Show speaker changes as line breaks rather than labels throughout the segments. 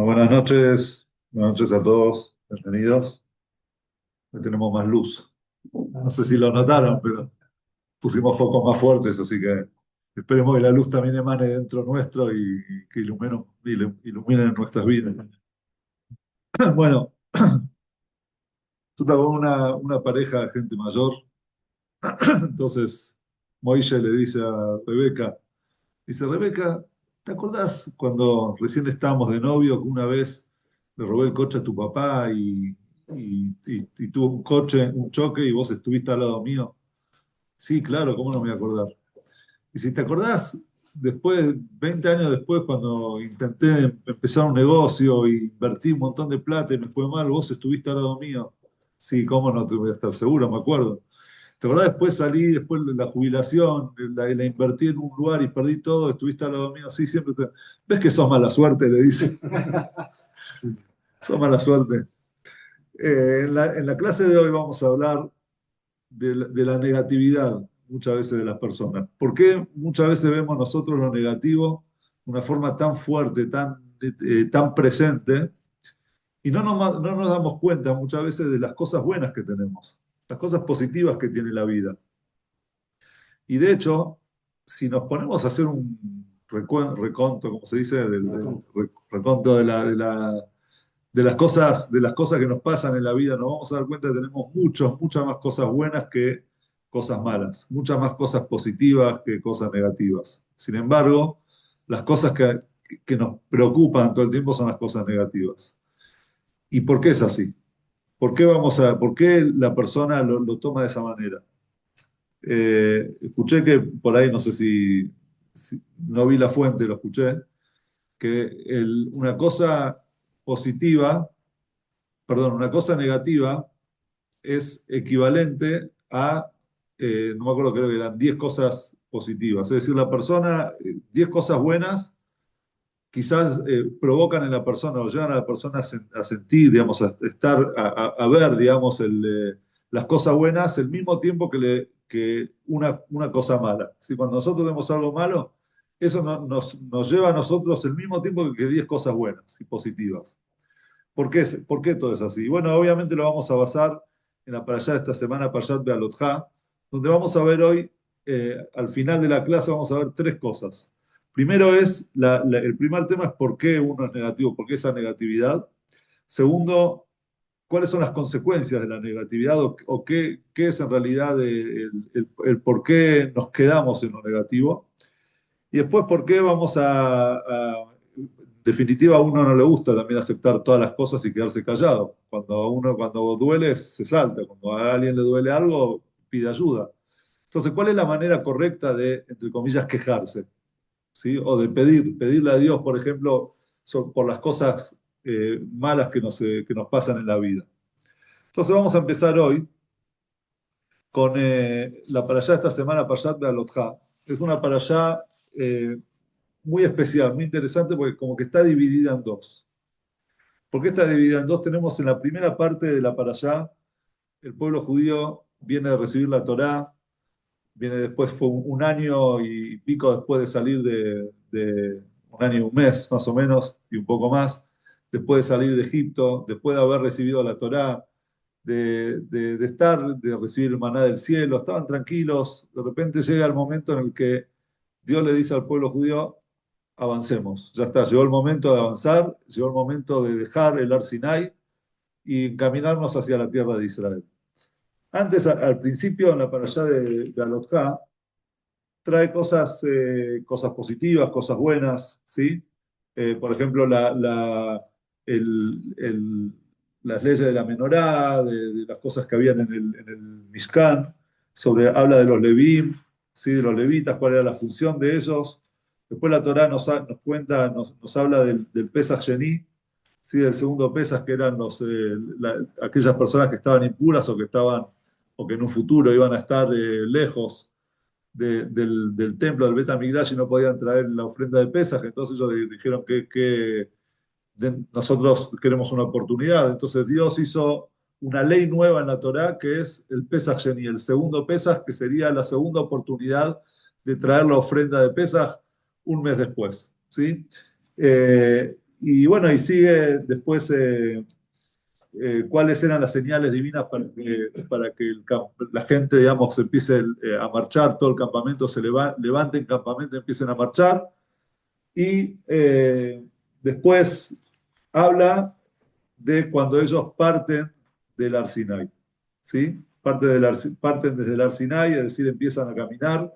Buenas noches a todos, bienvenidos. Hoy tenemos más luz. No sé si lo notaron, pero pusimos focos más fuertes, así que esperemos que la luz también emane dentro nuestro y que iluminen nuestras vidas. Bueno, tú estás con una pareja de gente mayor, entonces Moisés le dice a Rebeca, dice, Rebeca, ¿te acordás cuando recién estábamos de novio que una vez le robé el coche a tu papá y tuvo un coche, un choque y vos estuviste al lado mío? Sí, claro, ¿cómo no me voy a acordar? Y si te acordás, después, 20 años después, cuando intenté empezar un negocio y invertí un montón de plata y me fue mal, vos estuviste al lado mío. Sí, ¿cómo no te voy a estar seguro? Me acuerdo. ¿Te acordás? Después salí, después de la jubilación, la invertí en un lugar y perdí todo, estuviste al lado mío. Sí, siempre te... ¿Ves que sos mala suerte? Le dice. Sos mala suerte. En la clase de hoy vamos a hablar de la negatividad muchas veces de las personas. ¿Por qué muchas veces vemos nosotros lo negativo de una forma tan fuerte, tan presente, y no nos damos cuenta muchas veces de las cosas buenas que tenemos, las cosas positivas que tiene la vida? Y de hecho, si nos ponemos a hacer un reconto, como se dice, reconto de las cosas que nos pasan en la vida, nos vamos a dar cuenta que tenemos muchas más cosas buenas que cosas malas, muchas más cosas positivas que cosas negativas. Sin embargo, las cosas que nos preocupan todo el tiempo son las cosas negativas. ¿Y por qué es así? ¿Por qué la persona lo toma de esa manera? Escuché que por ahí, no sé si no vi la fuente, lo escuché, que una cosa positiva, perdón, una cosa negativa es equivalente a, no me acuerdo, creo que eran 10 cosas positivas. Es decir, la persona, 10 cosas buenas quizás provocan en la persona o llevan a la persona a sentir, digamos, a estar, a ver, digamos, las cosas buenas al mismo tiempo que una cosa mala. Si cuando nosotros vemos algo malo, eso nos lleva a nosotros el mismo tiempo que 10 cosas buenas y positivas. ¿Por qué todo es así? Bueno, obviamente lo vamos a basar en la parashá de esta semana, Parashat Bealotja, donde vamos a ver hoy, al final de la clase, vamos a ver tres cosas. Primero el primer tema es por qué uno es negativo, por qué esa negatividad. Segundo, cuáles son las consecuencias de la negatividad o qué es en realidad el por qué nos quedamos en lo negativo. Y después, ¿por qué en definitiva, a uno no le gusta también aceptar todas las cosas y quedarse callado? Cuando duele, se salta. Cuando a alguien le duele algo, pide ayuda. Entonces, ¿cuál es la manera correcta de, entre comillas, quejarse? ¿Sí? O de pedirle a Dios, por ejemplo, por las cosas malas que nos pasan en la vida. Entonces, vamos a empezar hoy con la parashá de esta semana, Parashat Bealotja. Es una parashá muy especial, muy interesante, porque como que está dividida en dos. ¿Por qué está dividida en dos? Tenemos en la primera parte de la parashá, el pueblo judío viene de recibir la Torá, viene después, fue un año y pico después de salir de un año y un mes, más o menos, y un poco más, después de salir de Egipto, después de haber recibido la Torá, de recibir el maná del cielo, estaban tranquilos, de repente llega el momento en el que Dios le dice al pueblo judío, avancemos, ya está, llegó el momento de avanzar, llegó el momento de dejar el Ar Sinai y encaminarnos hacia la tierra de Israel. Antes, al principio, en la parashá de Alotja, trae cosas positivas, cosas buenas, ¿sí? Por ejemplo, el, el, las leyes de la menorá, de las cosas que habían en el Mishkan, habla de los Levim, ¿sí? De los levitas, cuál era la función de ellos. Después la Torá nos cuenta, nos habla del Pesach Sheni, ¿sí? Del segundo Pesach, que eran aquellas personas que estaban impuras o que en un futuro iban a estar lejos del templo del Bet HaMikdash y no podían traer la ofrenda de Pesaj, entonces ellos dijeron que nosotros queremos una oportunidad. Entonces Dios hizo una ley nueva en la Torá que es el Pesaj Sheni, el segundo Pesaj, que sería la segunda oportunidad de traer la ofrenda de Pesaj un mes después. ¿Sí? y bueno, y sigue después cuáles eran las señales divinas para que la gente, digamos, empiece a marchar, todo el campamento se levante en campamento, empiecen a marchar. Y después habla de cuando ellos parten del Arsinai, ¿sí? Parten desde el Arsinai, es decir, empiezan a caminar,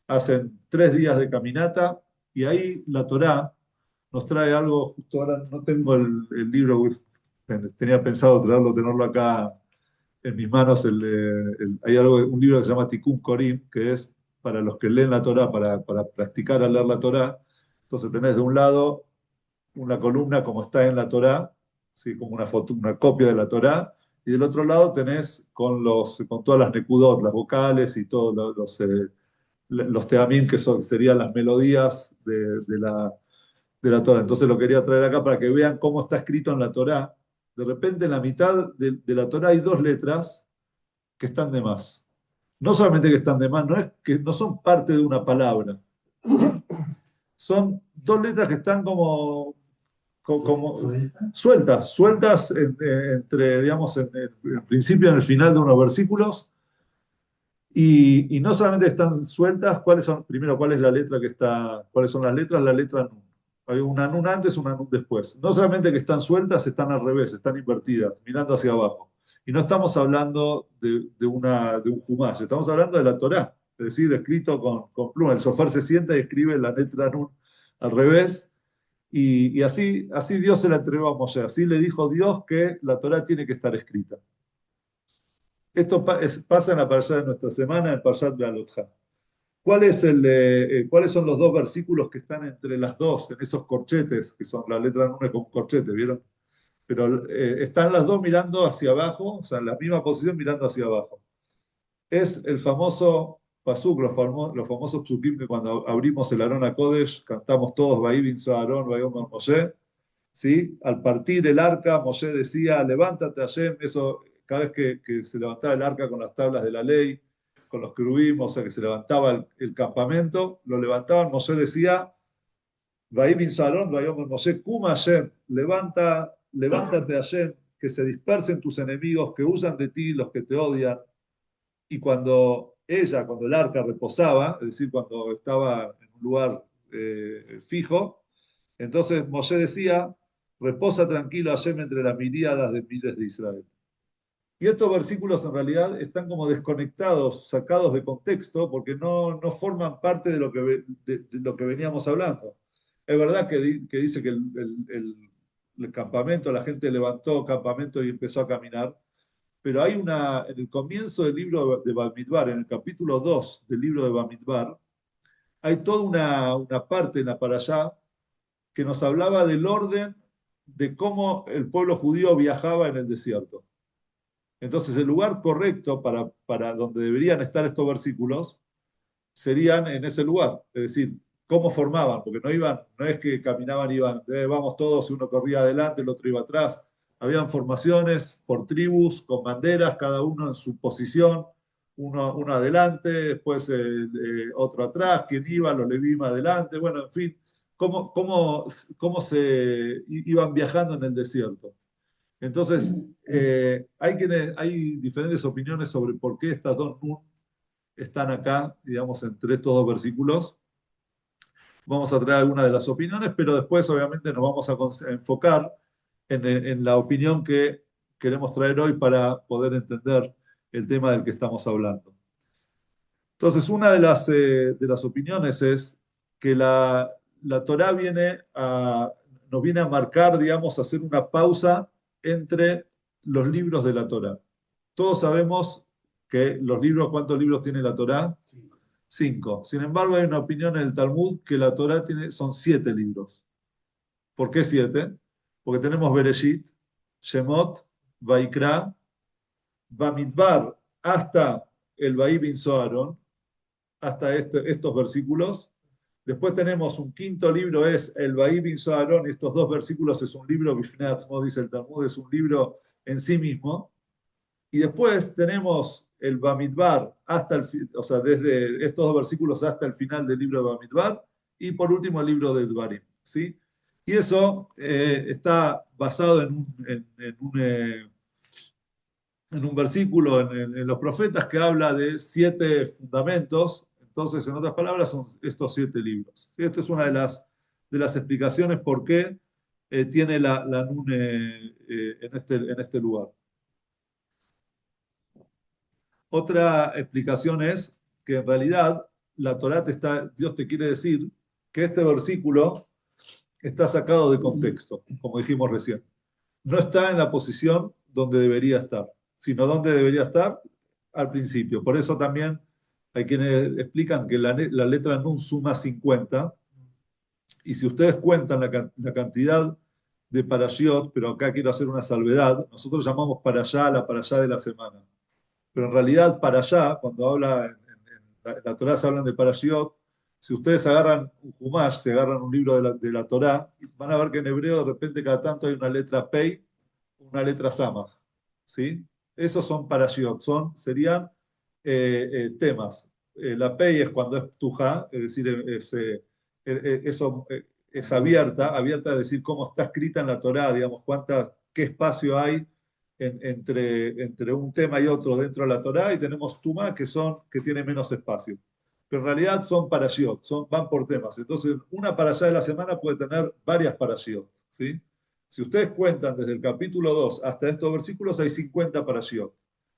hacen 3 días de caminata, y ahí la Torá nos trae algo. Justo ahora no tengo el libro, tenía pensado tenerlo acá en mis manos. Hay un libro que se llama Tikkun Korim, que es para los que leen la Torá, para practicar al leer la Torá. Entonces tenés de un lado una columna como está en la Torá, ¿sí? Como una foto, una copia de la Torá, y del otro lado tenés con todas las nekudot, las vocales y todos los teamim, serían las melodías de la Torá. Entonces lo quería traer acá para que vean cómo está escrito en la Torá. De repente en la mitad de la Torá hay 2 letras que están de más. No solamente que están de más, no es que no son parte de una palabra. Son 2 letras que están como sueltas entre, digamos, en el principio y en el final de unos versículos. Y no solamente están sueltas, primero, cuál es la letra que está, cuáles son las letras, la letra nun. Hay una nun antes, una nun después. No solamente que están sueltas, están al revés, están invertidas, mirando hacia abajo. Y no estamos hablando de un Humash, estamos hablando de la Torá, es decir, escrito con pluma. El sofá se sienta y escribe la letra nun al revés. Y así Dios se la entregó a Moshe. Así le dijo Dios que la Torá tiene que estar escrita. Esto pasa en la parashá de nuestra semana, en Parashat Be'alotcha. ¿Cuáles son los 2 versículos que están entre las dos, en esos corchetes, que son la letra nune con corchete, ¿vieron? Pero están las dos mirando hacia abajo, o sea, en la misma posición mirando hacia abajo. Es el famoso pasuk, los famosos psukim que cuando abrimos el Arón a Kodesh cantamos todos, Bahí bin Aarón, Bahí Omer Moshe, ¿sí? Al partir el arca, Moshe decía, levántate Hashem, eso cada vez que se levantaba el arca con las tablas de la ley, con los querubim, o sea, que se levantaba el campamento, lo levantaban, Moshe decía, Bahí bin Sarón, Vayomer Moshe, Kuma Hashem, levántate Hashem, que se dispersen tus enemigos, que huyan de ti los que te odian. Y cuando el arca reposaba, es decir, cuando estaba en un lugar fijo, entonces Moshe decía, reposa tranquilo Hashem entre las miríadas de miles de Israel. Y estos versículos en realidad están como desconectados, sacados de contexto, porque no forman parte de lo que veníamos hablando. Es verdad que dice que el campamento, la gente levantó campamento y empezó a caminar, pero en el comienzo del libro de Bamidbar, en el capítulo 2 del libro de Bamidbar, hay toda una parte en la parashá que nos hablaba del orden de cómo el pueblo judío viajaba en el desierto. Entonces, el lugar correcto para donde deberían estar estos versículos serían en ese lugar. Es decir, cómo formaban, porque no es que caminaban y iban, vamos todos, uno corría adelante, el otro iba atrás. Habían formaciones por tribus, con banderas, cada uno en su posición, uno adelante, después otro atrás, quien iba, los leví más adelante, bueno, en fin, cómo se iban viajando en el desierto. Entonces, hay diferentes opiniones sobre por qué estas dos nun están acá, digamos, entre estos 2 versículos. Vamos a traer algunas de las opiniones, pero después obviamente nos vamos a enfocar en la opinión que queremos traer hoy para poder entender el tema del que estamos hablando. Entonces, una de las opiniones es que la Torá nos viene a marcar, digamos, a hacer una pausa entre los libros de la Torá. Todos sabemos que ¿cuántos libros tiene la Torá? 5. Sin embargo, hay una opinión en el Talmud que la Torá son 7 libros. ¿Por qué 7? Porque tenemos Bereshit, Shemot, Vaikra, Bamidbar, hasta el Bahí bin Zoharón, hasta estos versículos. Después tenemos un quinto libro, es el Bahí bin Zoharón, y estos 2 versículos es un libro, Bifnei Atzmo, dice el Talmud, es un libro en sí mismo. Y después tenemos el Bamidbar, o sea, desde estos 2 versículos hasta el final del libro de Bamidbar, y por último el libro de Dvarim, ¿sí? Y eso está basado en un versículo en los profetas que habla de 7 fundamentos. Entonces, en otras palabras, son estos 7 libros. ¿Sí? Esta es una de las explicaciones por qué tiene la Nun en este lugar. Otra explicación es que en realidad la Torá Dios te quiere decir que este versículo está sacado de contexto, como dijimos recién. No está en la posición donde debería estar, sino donde debería estar al principio. Por eso también hay quienes explican que la letra Nun suma 50, y si ustedes cuentan la cantidad de parashiot, pero acá quiero hacer una salvedad, nosotros llamamos parashá a la parashá de la semana. Pero en realidad parashá, cuando la Torá se hablan de parashiot, si ustedes agarran un Humash, se agarran un libro de la Torá, van a ver que en hebreo de repente cada tanto hay una letra Pei, una letra Samach, ¿sí? Esos son parashiot, serían temas. La Pei es cuando es Tujá, es decir, es abierta a decir cómo está escrita en la Torá, digamos, qué espacio hay entre un tema y otro dentro de la Torá, y tenemos Tumá que tiene menos espacio. Pero en realidad son parashiot, van por temas. Entonces, una parashá de la semana puede tener varias parashiot, ¿sí? Si ustedes cuentan desde el capítulo 2 hasta estos versículos, hay 50 parashiot.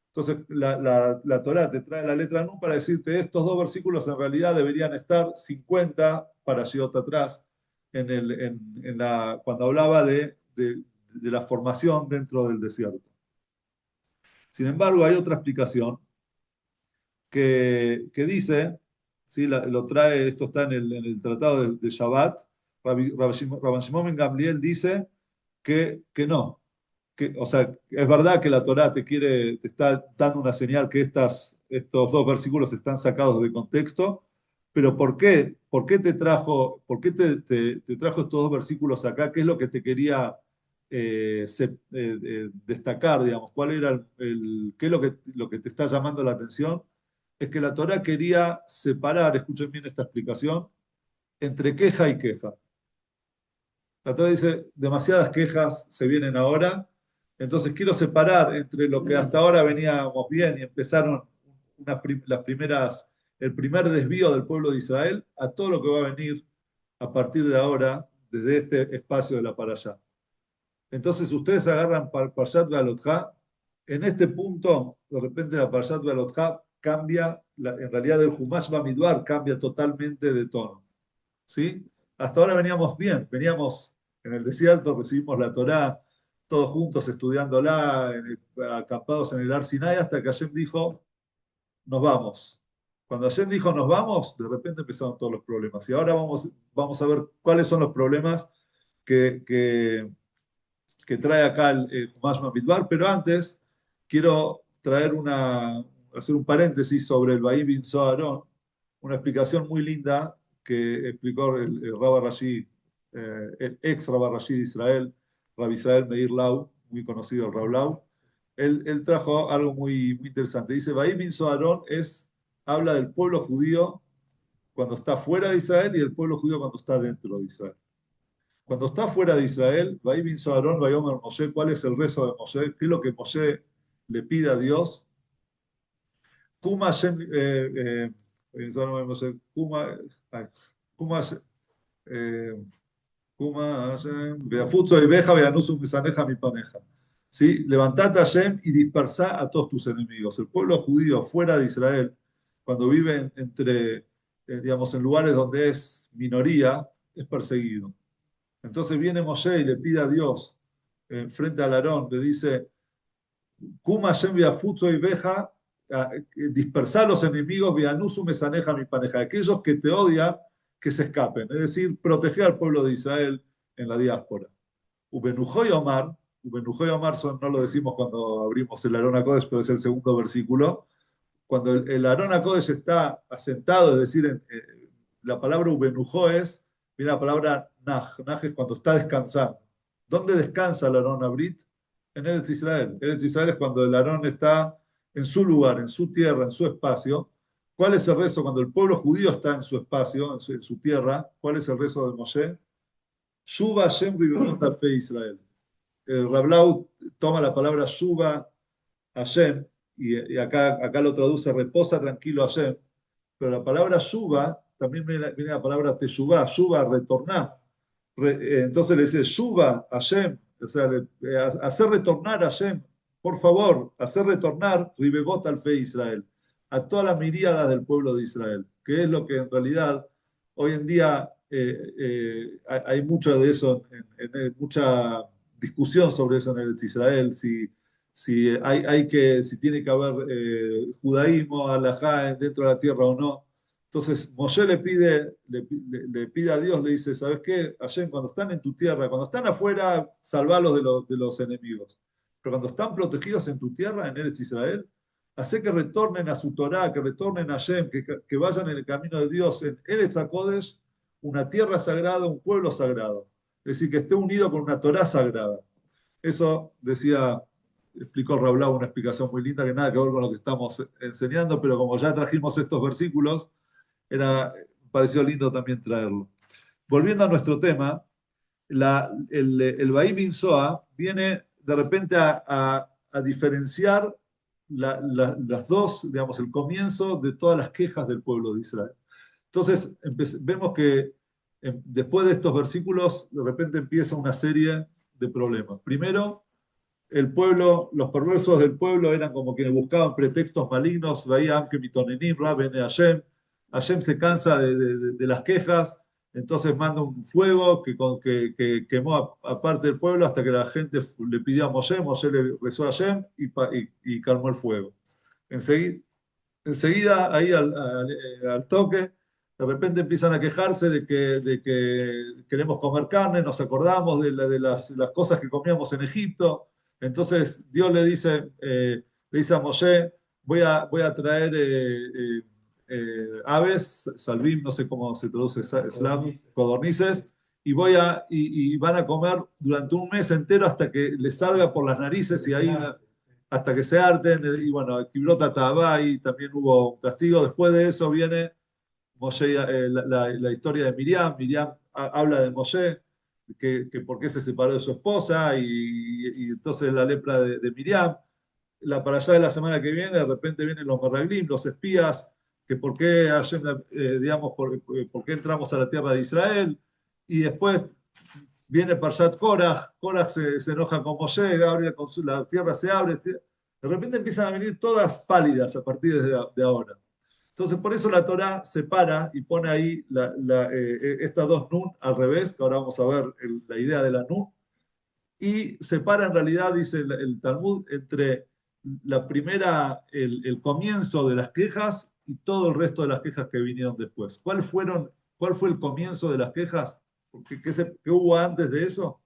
Entonces, la Torá te trae la letra Nun para decirte estos 2 versículos en realidad deberían estar 50 parashiot atrás, cuando hablaba de la formación dentro del desierto. Sin embargo, hay otra explicación que dice, ¿sí? Lo trae, esto está en el tratado de Shabbat. Rabban Shimon ben Gamliel dice que no, o sea, es verdad que la Torá te está dando una señal que estos 2 versículos están sacados de contexto, pero ¿por qué? ¿Por qué te trajo estos 2 versículos acá? ¿Qué es lo que te quería destacar, digamos? ¿Cuál era qué es lo que te está llamando la atención? Es que la Torá quería separar, escuchen bien esta explicación, entre queja y queja. La Torá dice, demasiadas quejas se vienen ahora, entonces quiero separar entre lo que hasta ahora veníamos bien y empezaron el primer desvío del pueblo de Israel, a todo lo que va a venir a partir de ahora, desde este espacio de la Parashá. Entonces ustedes agarran Parshat Be'alotcha, en este punto, de repente la Parshat Be'alotcha cambia, en realidad el Humash Bamidbar cambia totalmente de tono. ¿Sí? Hasta ahora veníamos bien, veníamos en el desierto, recibimos la Torá, todos juntos estudiándola, acampados en el Ar Sinai, hasta que Hashem dijo, nos vamos. Cuando Hashem dijo, nos vamos, de repente empezaron todos los problemas. Y ahora vamos a ver cuáles son los problemas que, que, que trae acá el Humash Bamidbar, pero antes quiero hacer un paréntesis sobre el Vayim bin Zoharón, una explicación muy linda que explicó el Rabba Rashi, el ex Rabba Rashi de Israel, Rabbi Israel Meir Lau, muy conocido el Rab Lau. Él trajo algo muy interesante. Dice, Vayim bin Zoharón habla del pueblo judío cuando está fuera de Israel y el pueblo judío cuando está dentro de Israel. Cuando está fuera de Israel, va bin Aarón, va Moshe, ¿cuál es el rezo de Moshe? ¿Qué es lo que Moshe le pide a Dios? Kuma Hashem, Moshe, Kuma, eh, Kuma Hashem, Beafutzo y Beja, Beanusu Misaneja mi paneja. ¿Sí? Levantate a Hashem y dispersa a todos tus enemigos. El pueblo judío fuera de Israel, cuando vive digamos, en lugares donde es minoría, es perseguido. Entonces viene Moshe y le pide a Dios, frente al Aarón, le dice, Kuma Shem Biafutzo y Beja, dispersar los enemigos, Bianusu Mesaneja mi paneja, aquellos que te odian, que se escapen, es decir, proteger al pueblo de Israel en la diáspora. Ubenujoy Omar, no lo decimos cuando abrimos el Aarón HaKodesh, pero es el segundo versículo, cuando el Aarón HaKodesh está asentado, es decir, la palabra Ubenujó viene la palabra Naj. Naj es cuando está descansando. ¿Dónde descansa el Aarón Abrit? En Eretz Israel. Eretz Israel es cuando el Aarón está en su lugar, en su tierra, en su espacio. ¿Cuál es el rezo cuando el pueblo judío está en su espacio, en su tierra? ¿Cuál es el rezo de Moshe? Shuba Hashem Ribonot Alfe Israel. El Rablau toma la palabra Shuba Hashem, y acá lo traduce reposa tranquilo Hashem, pero la palabra Shuba también viene la palabra Teshuvah, Shuba, retornar. Entonces le dice Shuba Hashem, o sea, hacer retornar a Hashem, por favor, hacer retornar Ribebot al fe Israel, a todas las miríadas del pueblo de Israel, que es lo que en realidad hoy en día hay mucho de eso, mucha discusión sobre eso en el Israel, si tiene que haber judaísmo, alajá dentro de la tierra o no. Entonces Moshe le pide a Dios, le dice, ¿sabes qué? Hashem, cuando están en tu tierra, cuando están afuera, salvalos de los enemigos. Pero cuando están protegidos en tu tierra, en Eretz Israel, hace que retornen a su Torá, que retornen a Hashem, que vayan en el camino de Dios, en Eretz HaKodesh, una tierra sagrada, un pueblo sagrado. Es decir, que esté unido con una Torá sagrada. Eso explicó Rablau una explicación muy linda que nada que ver con lo que estamos enseñando, pero como ya trajimos estos versículos, pareció lindo también traerlo. Volviendo a nuestro tema, el Bahí Bin Soa viene de repente a diferenciar las dos, digamos, el comienzo de todas las quejas del pueblo de Israel. Entonces, vemos que después de estos versículos, de repente empieza una serie de problemas. Primero, el pueblo, los perversos del pueblo eran como quienes buscaban pretextos malignos, veían que mitonenim, Rabben Hashem, Hashem se cansa de las quejas, entonces manda un fuego que quemó a parte del pueblo hasta que la gente le pidió a Moshe, Moshe le rezó a Hashem y calmó el fuego. Enseguida ahí al toque, de repente empiezan a quejarse de que queremos comer carne, nos acordamos de las cosas que comíamos en Egipto. Entonces Dios le dice a Moshe, voy a traer aves, salvim, no sé cómo se traduce, codornices, y van a comer durante un mes entero hasta que les salga por las narices y ahí hasta que se harten. Y bueno, Kibrota Tabá y también hubo un castigo. Después de eso viene Moshe, la historia de Miriam. Miriam habla de Moshe, que por qué se separó de su esposa, y entonces la lepra de Miriam. Para allá de la semana que viene, de repente vienen los meraglim, los espías, que por qué, digamos, por qué entramos a la tierra de Israel. Y después viene Parshat Korach, Korach se enoja con Moshe, la tierra se abre. De repente empiezan a venir todas pálidas a partir de ahora. Entonces, por eso la Torá separa y pone ahí estas dos nun al revés, que ahora vamos a ver la idea de la nun, y separa en realidad, dice el Talmud, entre el comienzo de las quejas y todo el resto de las quejas que vinieron después. ¿Cuál fue el comienzo de las quejas? ¿Qué hubo antes de eso?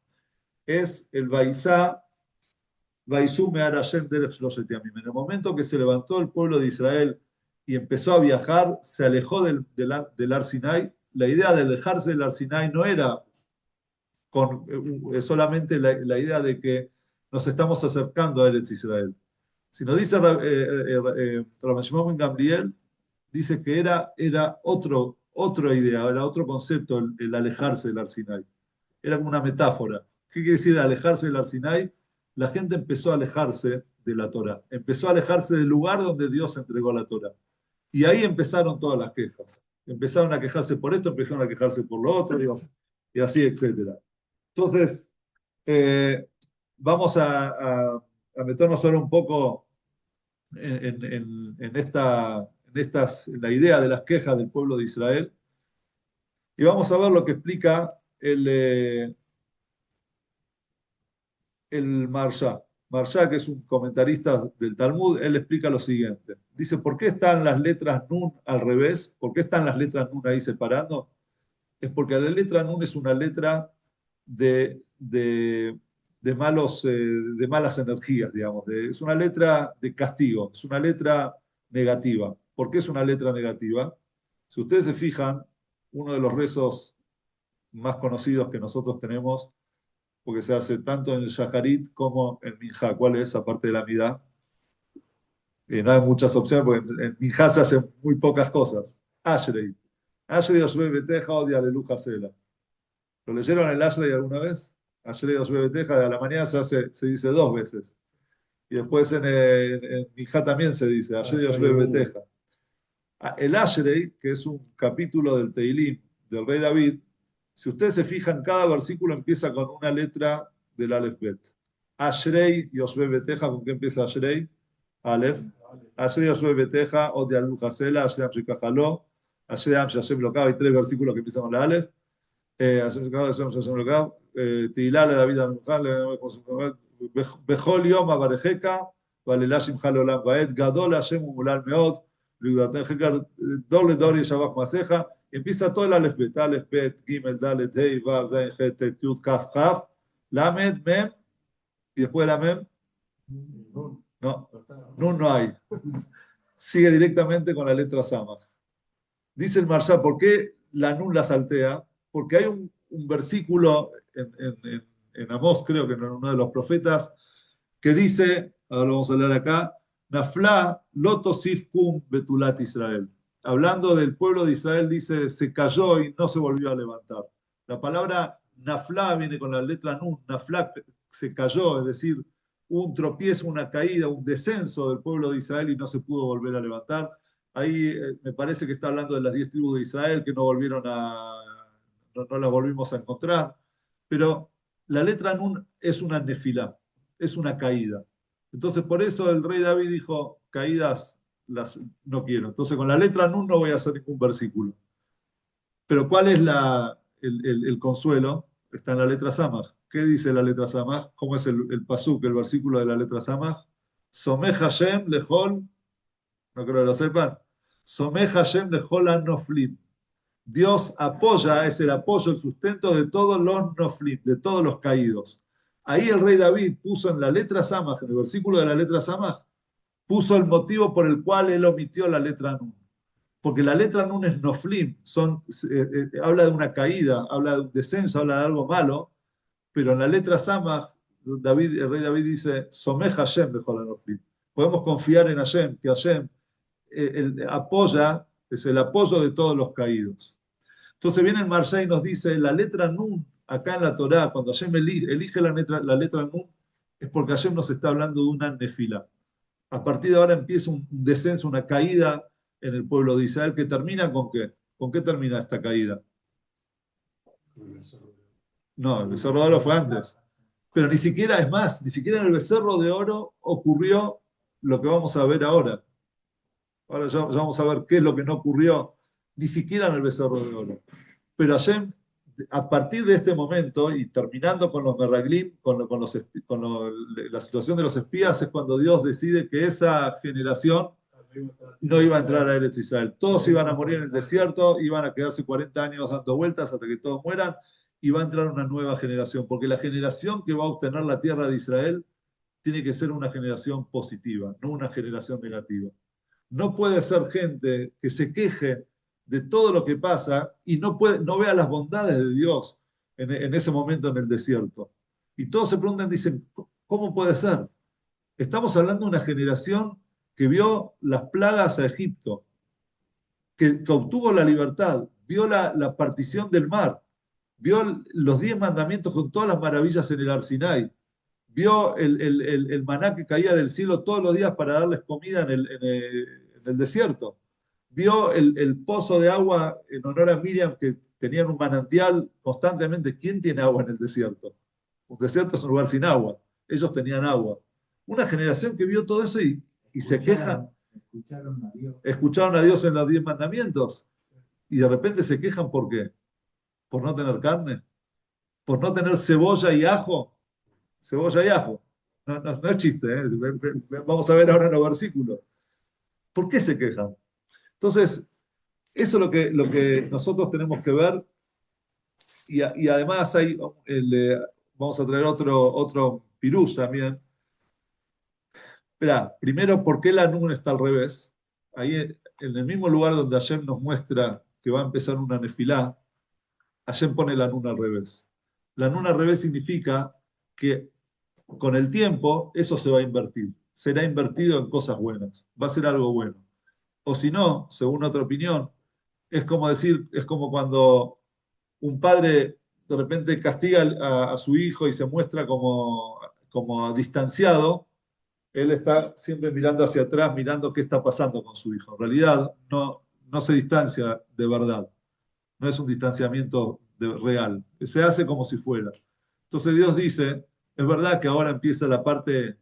Es el Vaisú Me'ar Hashem Derech Shloshet Yamim. En el momento que se levantó el pueblo de Israel y empezó a viajar, se alejó del Har Sinai. La idea de alejarse del Har Sinai no era solamente la idea de que nos estamos acercando a Eretz Israel. Si nos dice Rabbi Shimon ben Gamliel, dice que era otra idea, era otro concepto el alejarse del Har Sinai. Era como una metáfora. ¿Qué quiere decir alejarse del Har Sinai? La gente empezó a alejarse de la Torá, empezó a alejarse del lugar donde Dios entregó la Torá. Y ahí empezaron todas las quejas. Empezaron a quejarse por esto, empezaron a quejarse por lo otro, y así, etcétera. Entonces, vamos a meternos ahora un poco en la idea de las quejas del pueblo de Israel y vamos a ver lo que explica el Marsha. Marsha, que es un comentarista del Talmud, él explica lo siguiente. Dice, ¿por qué están las letras Nun al revés? ¿Por qué están las letras Nun ahí separando? Es porque la letra Nun es una letra de malas energías, digamos. Es una letra de castigo, es una letra negativa. ¿Por qué es una letra negativa? Si ustedes se fijan, uno de los rezos más conocidos que nosotros tenemos, porque se hace tanto en el Shaharit como en Minjá. ¿Cuál es, aparte de la Midá? No hay muchas opciones, porque en Minjá se hacen muy pocas cosas. Ashrei. Ashrei Yoshvei Beteja Odi Aleluja Sela. ¿Lo leyeron el Ashrei alguna vez? Ashrei Yoshbe Beteja, a la mañana se dice dos veces. Y después en Mijá también se dice, Ashrei Yoshbe Beteja. El Ashrei, que es un capítulo del Teilim del rey David, si ustedes se fijan, cada versículo empieza con una letra del Aleph Bet. Ashrei Yoshbe Beteja, ¿con qué empieza Ashrei? Aleph. Ashrei Yoshbe Beteja, Od Yalu Hasela, Ashrei Am Shekachalo, Ashrei Am Shashem Lokav. Hay tres versículos que empiezan con la Aleph. Ashrei Shekachalo, Ashrei Am Shashem Lokav. Teilah le David Anuchal, Bechol Yom Abarejeka, Valelashim Halolam Baet, Gadol Hashem Umulal Meot. Doble, doble, Shabbat Maseja, empieza todo el Aleph Bet, Aleph Bet, Gimel, Dalet, Hei, Vav, Zain, Het, Tet, Yud, Kaf, Kaf, Lamed, Mem, y después de la Mem, no, Nun no hay. Sigue directamente con la letra Samach. Dice el Marsha, ¿por qué la Nun la saltea? Porque hay un versículo en Amós, creo que en uno de los profetas, que dice, ahora lo vamos a leer acá, Nafla lotosif kum betulat Israel. Hablando del pueblo de Israel, dice, se cayó y no se volvió a levantar. La palabra nafla viene con la letra nun. Nafla se cayó, es decir, un tropiezo, una caída, un descenso del pueblo de Israel y no se pudo volver a levantar. Ahí me parece que está hablando de las 10 tribus de Israel que no volvieron no las volvimos a encontrar. Pero la letra nun es una nefilá, es una caída. Entonces, por eso el rey David dijo, caídas no quiero. Entonces, con la letra Nun no voy a hacer ningún versículo. Pero ¿cuál es el consuelo? Está en la letra Samach. ¿Qué dice la letra Samach? ¿Cómo es el pasuk, el versículo de la letra Samach? Someh Hashem lejol, no creo que lo sepan. Someh Hashem lejol anoflim. Dios apoya, es el apoyo, el sustento de todos los noflim, de todos los caídos. Ahí el rey David puso en la letra Samach, en el versículo de la letra Samach, puso el motivo por el cual él omitió la letra Nun. Porque la letra Nun es Noflim, habla de una caída, habla de un descenso, habla de algo malo, pero en la letra Samach, el rey David dice, Someh Hashem dejó la Noflim. Podemos confiar en Hashem, que Hashem apoya, es el apoyo de todos los caídos. Entonces viene el Marsha y nos dice, la letra Nun, acá en la Torá, cuando Hashem elige la letra Nun, es porque Hashem nos está hablando de una nefila. A partir de ahora empieza un descenso, una caída en el pueblo de Israel, que termina ¿con qué? ¿Con qué termina esta caída? No, el becerro de oro fue antes. Pero ni siquiera, es más, ni siquiera en el becerro de oro ocurrió lo que vamos a ver ahora. Ahora ya vamos a ver qué es lo que no ocurrió, ni siquiera en el becerro de oro. Pero Hashem, a partir de este momento, y terminando con los Meraglim, la situación de los espías, es cuando Dios decide que esa generación no iba a entrar a Eretz Israel. Todos iban a morir en el desierto, iban a quedarse 40 años dando vueltas hasta que todos mueran, y va a entrar una nueva generación, porque la generación que va a obtener la tierra de Israel tiene que ser una generación positiva, no una generación negativa. No puede ser gente que se queje de todo lo que pasa y no vea las bondades de Dios en ese momento en el desierto. Y todos se preguntan, dicen, ¿cómo puede ser? Estamos hablando de una generación que vio las plagas a Egipto, que obtuvo la libertad, vio la partición del mar, vio los 10 mandamientos con todas las maravillas en el Arsinai, vio el maná que caía del cielo todos los días para darles comida en el desierto. Vio el pozo de agua en honor a Miriam, que tenían un manantial constantemente. ¿Quién tiene agua en el desierto? Un desierto es un lugar sin agua. Ellos tenían agua. Una generación que vio todo eso y se quejan. Escucharon a Dios en los 10 mandamientos y de repente se quejan ¿por qué? ¿Por no tener carne? ¿Por no tener cebolla y ajo? Cebolla y ajo. No es chiste, ¿eh? Vamos a ver ahora en los versículos. ¿Por qué se quejan? Entonces, eso es lo que nosotros tenemos que ver. Y además vamos a traer otro pirush también. Espera, primero, ¿por qué la Nun está al revés? Ahí, en el mismo lugar donde Hashem nos muestra que va a empezar una nefilá, Hashem pone la Nun al revés. La Nun al revés significa que con el tiempo eso se va a invertir. Será invertido en cosas buenas. Va a ser algo bueno. O si no, según otra opinión, es como cuando un padre de repente castiga a su hijo y se muestra como distanciado, él está siempre mirando hacia atrás, mirando qué está pasando con su hijo. En realidad no se distancia de verdad, no es un distanciamiento real, se hace como si fuera. Entonces Dios dice, es verdad que ahora empieza la parte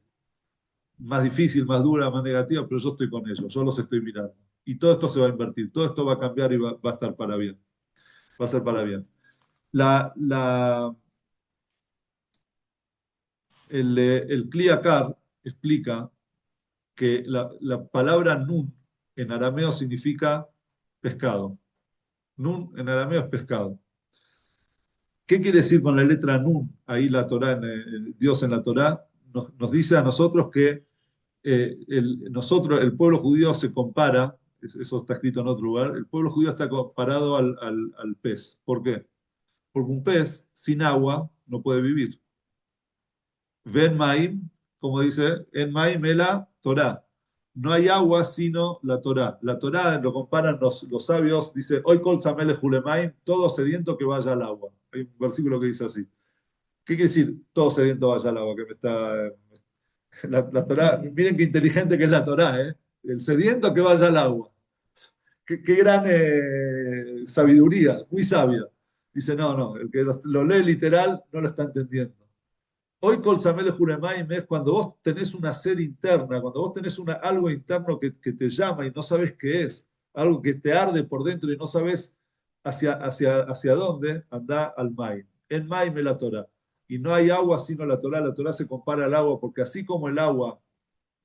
más difícil, más dura, más negativa, pero yo estoy con ellos, yo los estoy mirando. Y todo esto se va a invertir, todo esto va a cambiar y va a estar para bien, va a ser para bien. La, la, el Kli Yakar explica que la palabra nun en arameo significa pescado. Nun en arameo es pescado. ¿Qué quiere decir con la letra nun? Ahí la Torá, Dios en la Torá, nos dice a nosotros que el pueblo judío se compara, eso está escrito en otro lugar, el pueblo judío está comparado al pez. ¿Por qué? Porque un pez sin agua no puede vivir. Ven Maim, como dice, en Maim la Torá. No hay agua sino la Torá. La Torá lo comparan los sabios, dice, hoy kol samele julemaim, todo sediento que vaya al agua. Hay un versículo que dice así. ¿Qué quiere decir todo sediento vaya al agua? Que me está, la Torá, miren qué inteligente que es la Torá, ¿eh? El sediento que vaya al agua. Qué gran sabiduría, muy sabia. Dice, no, el que lo lee literal no lo está entendiendo. Hoy Kol Samele Juremaim es cuando vos tenés una sed interna, cuando vos tenés algo interno que te llama y no sabes qué es, algo que te arde por dentro y no sabes hacia dónde, anda al Maim. En Maim es la Torah. Y no hay agua sino la Torah se compara al agua, porque así como el agua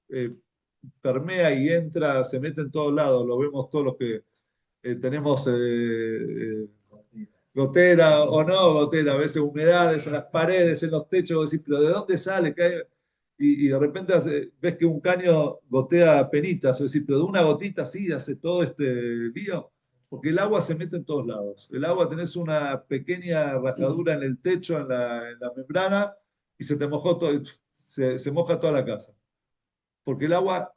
eh, permea y entra, se mete en todos lados, lo vemos todos los que tenemos gotera o no gotera, a veces humedades en las paredes, en los techos, vos decís, pero ¿de dónde sale? Y de repente ves que un caño gotea penitas, es decir, pero de una gotita sí hace todo este lío, porque el agua se mete en todos lados. El agua tenés una pequeña rajadura en el techo, en la membrana, y se te mojó todo, se moja toda la casa, porque el agua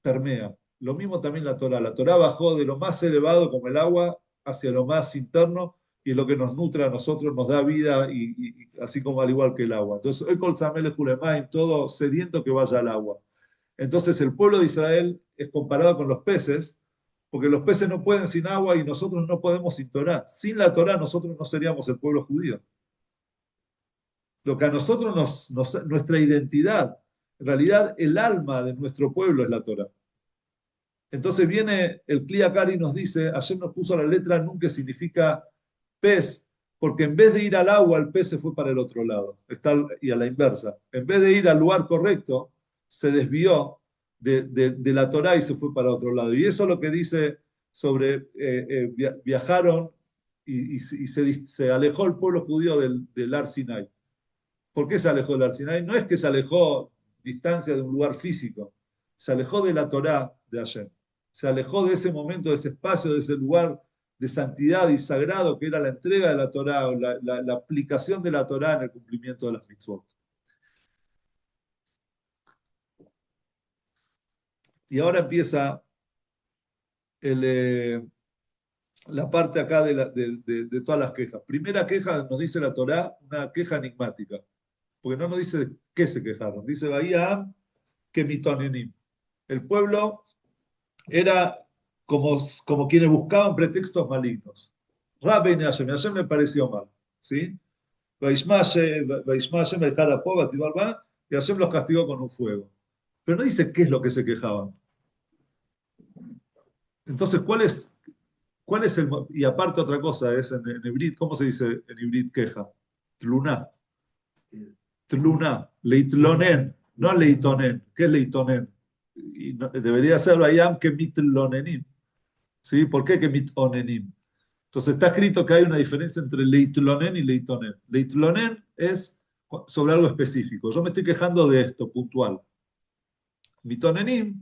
permea. Lo mismo también la Torá. La Torá bajó de lo más elevado como el agua hacia lo más interno y es lo que nos nutre a nosotros, nos da vida, así como al igual que el agua. Entonces, hoy con Samele Julemaim, todo sediento que vaya al agua. Entonces, el pueblo de Israel es comparado con los peces, porque los peces no pueden sin agua y nosotros no podemos sin Torá. Sin la Torá, nosotros no seríamos el pueblo judío. Lo que a nosotros nuestra identidad, en realidad, el alma de nuestro pueblo es la Torá. Entonces viene el Kli Yakar y nos dice, ayer nos puso la letra Nun que significa pez, porque en vez de ir al agua, el pez se fue para el otro lado, y a la inversa. En vez de ir al lugar correcto, se desvió de la Torá y se fue para otro lado. Y eso es lo que dice sobre, viajaron y se alejó el pueblo judío del Ar Sinai. ¿Por qué se alejó del Ar Sinai? No es que se alejó distancia de un lugar físico, se alejó de la Torá de ayer, se alejó de ese momento, de ese espacio, de ese lugar de santidad y sagrado que era la entrega de la Torá, la aplicación de la Torá en el cumplimiento de las mitzvot. Y ahora empieza el, la parte acá de todas las quejas. Primera queja, nos dice la Torá, una queja enigmática, porque no nos dice de qué se quejaron. Dice, Bahía que mitonenim. El pueblo era como quienes buscaban pretextos malignos. Rabbein Hashem, Hashem me pareció mal, ¿sí? Vaishma Hashem y Hashem los castigó con un fuego. Pero no dice qué es lo que se quejaban. Entonces, ¿cuál es y aparte otra cosa, es en hibrid, ¿cómo se dice en hibrid queja? Tluná. Tluná. Leitlonen, no leitonen. ¿Qué es leitonen? Y debería ser Bayam que mitlonenim. ¿Sí? ¿Por qué que mitonenim? Entonces está escrito que hay una diferencia entre leitlonen y leitonen. Leitlonen es sobre algo específico. Yo me estoy quejando de esto, puntual. Mitonenim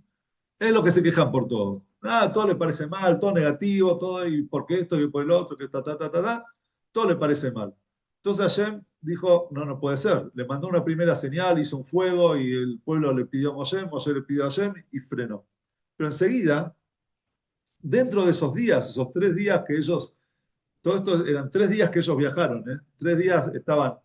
es lo que se quejan por todo. Todo le parece mal, todo negativo, todo y porque esto y por el otro, que todo le parece mal. Entonces Hashem dijo, no puede ser. Le mandó una primera señal, hizo un fuego y el pueblo le pidió a Moshe le pidió a Hashem y frenó. Pero enseguida, dentro de esos días, esos 3 días que ellos todo esto eran 3 días que ellos viajaron, ¿eh? 3 días estaban,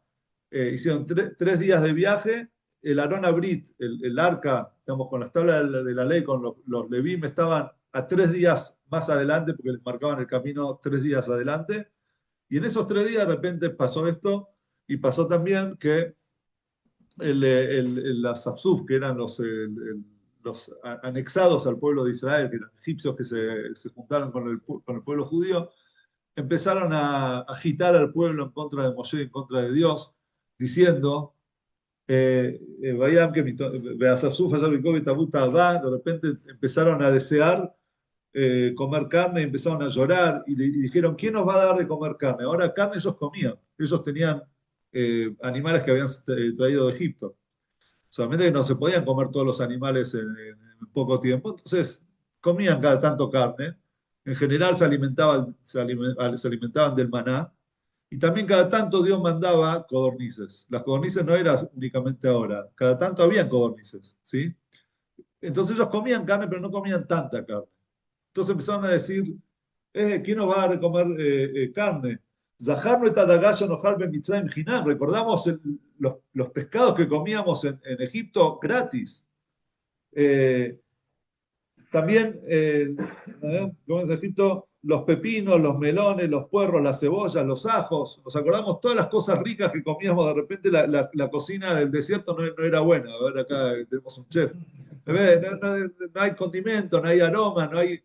hicieron 3 días de viaje. El Arón Abrit, el arca, digamos, con las tablas de la ley, con los Levim, estaban a 3 días más adelante, porque les marcaban el camino 3 días adelante. Y en esos 3 días de repente pasó esto, y pasó también que las Afsuf, que eran los anexados al pueblo de Israel, que eran egipcios que se juntaron con el pueblo judío, empezaron a agitar al pueblo en contra de Moshe, en contra de Dios, diciendo, Vayam que de repente empezaron a desear comer carne, y empezaron a llorar y dijeron, ¿quién nos va a dar de comer carne? Ahora carne ellos comían, ellos tenían animales que habían traído de Egipto. Solamente que no se podían comer todos los animales en poco tiempo, entonces comían cada tanto carne. En general se alimentaban del maná, y también cada tanto Dios mandaba codornices. Las codornices no eran únicamente ahora, cada tanto habían codornices, ¿sí? Entonces ellos comían carne, pero no comían tanta carne. Entonces empezaron a decir, ¿quién nos va a dar de comer carne? Zaharno et adagaya nojal ben Mitzrayim jinam. Recordamos los pescados que comíamos en Egipto gratis. Eh, También, como en Egipto, los pepinos, los melones, los puerros, las cebollas, los ajos. Nos acordamos todas las cosas ricas que comíamos. De repente la cocina del desierto no era buena. A ver, acá tenemos un chef. No hay condimento, no hay aroma, no hay...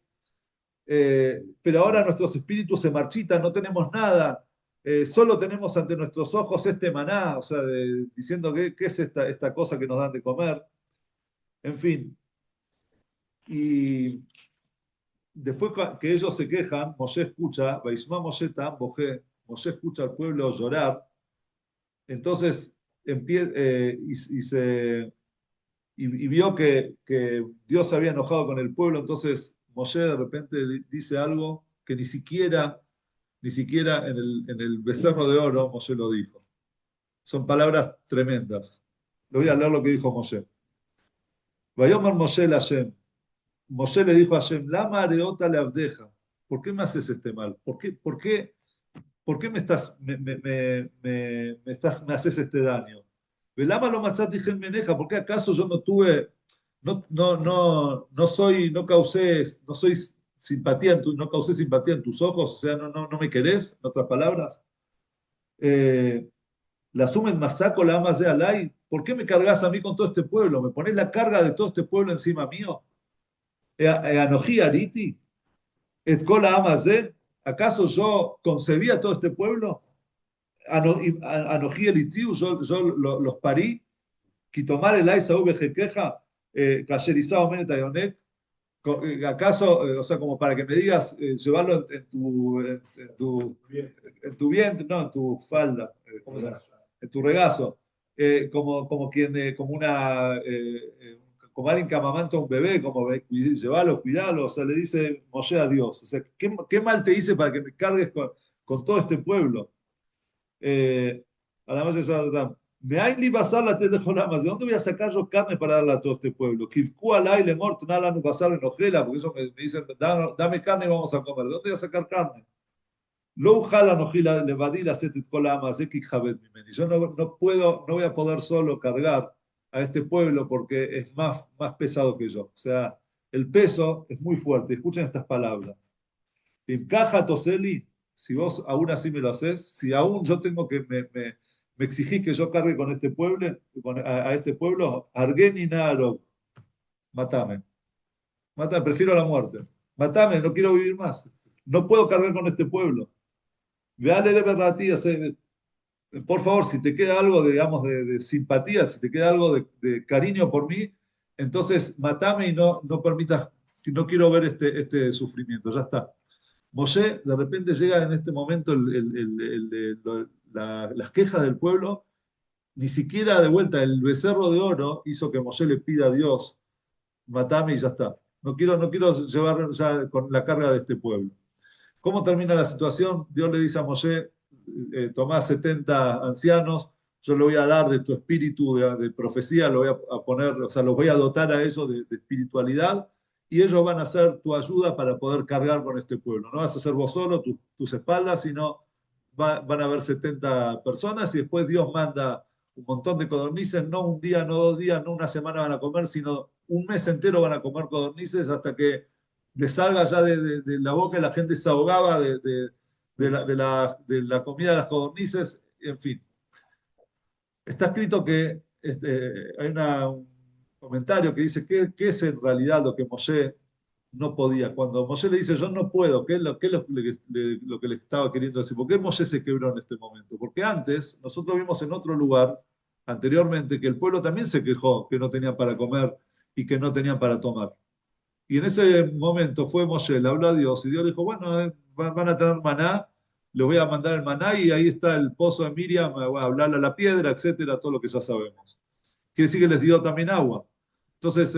pero ahora nuestros espíritus se marchitan, no tenemos nada. Solo tenemos ante nuestros ojos este maná, o sea, diciendo qué es esta cosa que nos dan de comer. En fin. Y después que ellos se quejan, Moshe escucha, Vaishma Moshe Tam Bojé, Moshe escucha al pueblo llorar. Entonces y vio que Dios se había enojado con el pueblo. Entonces Moshe de repente dice algo que ni siquiera en el becerro de oro Moshe lo dijo. Son palabras tremendas. Le voy a leer lo que dijo Moshe. Vayomer Moshe el Hashem. Moshe le dijo a Hashem, Lama areota le abdeja. ¿Por qué me haces este mal? ¿Por qué me haces este daño? Velama lo matzati gen meneja. ¿Por qué acaso yo no soy simpatía no causé simpatía en tus ojos? O sea, no me querés, en otras palabras. Eh, la sumen masaco la amas de alay. ¿Por qué me cargas a mí con todo este pueblo? ¿Me pones la carga de todo este pueblo encima mío? Anojí ariti, et kola amas de. ¿Acaso yo concebí a todo este pueblo? Anojí elitiu, yo los parí. Quitomar el Aisa Vejequeja, Cayerizado Menetayonek. ¿Acaso, o sea, como para que me digas, llevarlo en tu vientre, no, en tu falda, ¿cómo se llama? En tu regazo, como alguien que amamanta a un bebé, como llevarlo, cuidarlo, o sea, le dice Moshe a Dios, o sea, ¿qué mal te hice para que me cargues con todo este pueblo? Además, me hay li basar la tele de más. ¿De dónde voy a sacar yo carne para darle a todo este pueblo? Kivku alay le mort nada no basar en ojela, porque eso me dicen, dame carne y vamos a comer. ¿De dónde voy a sacar carne? Lo jala nojila le vadir a setit más yo no puedo, no voy a poder solo cargar a este pueblo porque es más pesado que yo. O sea, el peso es muy fuerte. Escuchen estas palabras. Caja Toseli, si vos aún así me lo haces, si aún yo tengo que me exigís que yo cargue con este pueblo, a este pueblo, Argeni Naro, matame. Matame, prefiero la muerte. Matame, no quiero vivir más. No puedo cargar con este pueblo. Veale de verdad a ti, por favor, si te queda algo, digamos, de simpatía, si te queda algo de cariño por mí, entonces matame y no permitas, no quiero ver este sufrimiento, ya está. Moshe de repente llega en este momento las quejas del pueblo, ni siquiera de vuelta el becerro de oro hizo que Moshe le pida a Dios, matame y ya está. No quiero llevar ya con la carga de este pueblo. ¿Cómo termina la situación? Dios le dice a Moshe, tomá 70 ancianos, yo le voy a dar de tu espíritu de profecía, lo voy a poner, o sea, los voy a dotar a ellos de espiritualidad, y ellos van a ser tu ayuda para poder cargar con este pueblo. No vas a ser vos solo, tus espaldas, sino van a haber 70 personas y después Dios manda un montón de codornices, no un día, no 2 días, no una semana van a comer, sino un mes entero van a comer codornices hasta que les salga ya de la boca y la gente se ahogaba de la comida de las codornices, en fin. Está escrito que hay un comentario que dice qué es en realidad lo que Moshe no podía. Cuando Moshe le dice yo no puedo, ¿qué es lo que le estaba queriendo decir? ¿Por qué Moshe se quebró en este momento? Porque antes nosotros vimos en otro lugar, anteriormente, que el pueblo también se quejó que no tenían para comer y que no tenían para tomar. Y en ese momento fue Moshe, le habló a Dios y Dios le dijo, bueno, van a tener maná, le voy a mandar el maná y ahí está el pozo de Miriam, voy a hablarle a la piedra, etcétera, todo lo que ya sabemos. Quiere decir que les dio también agua. Entonces,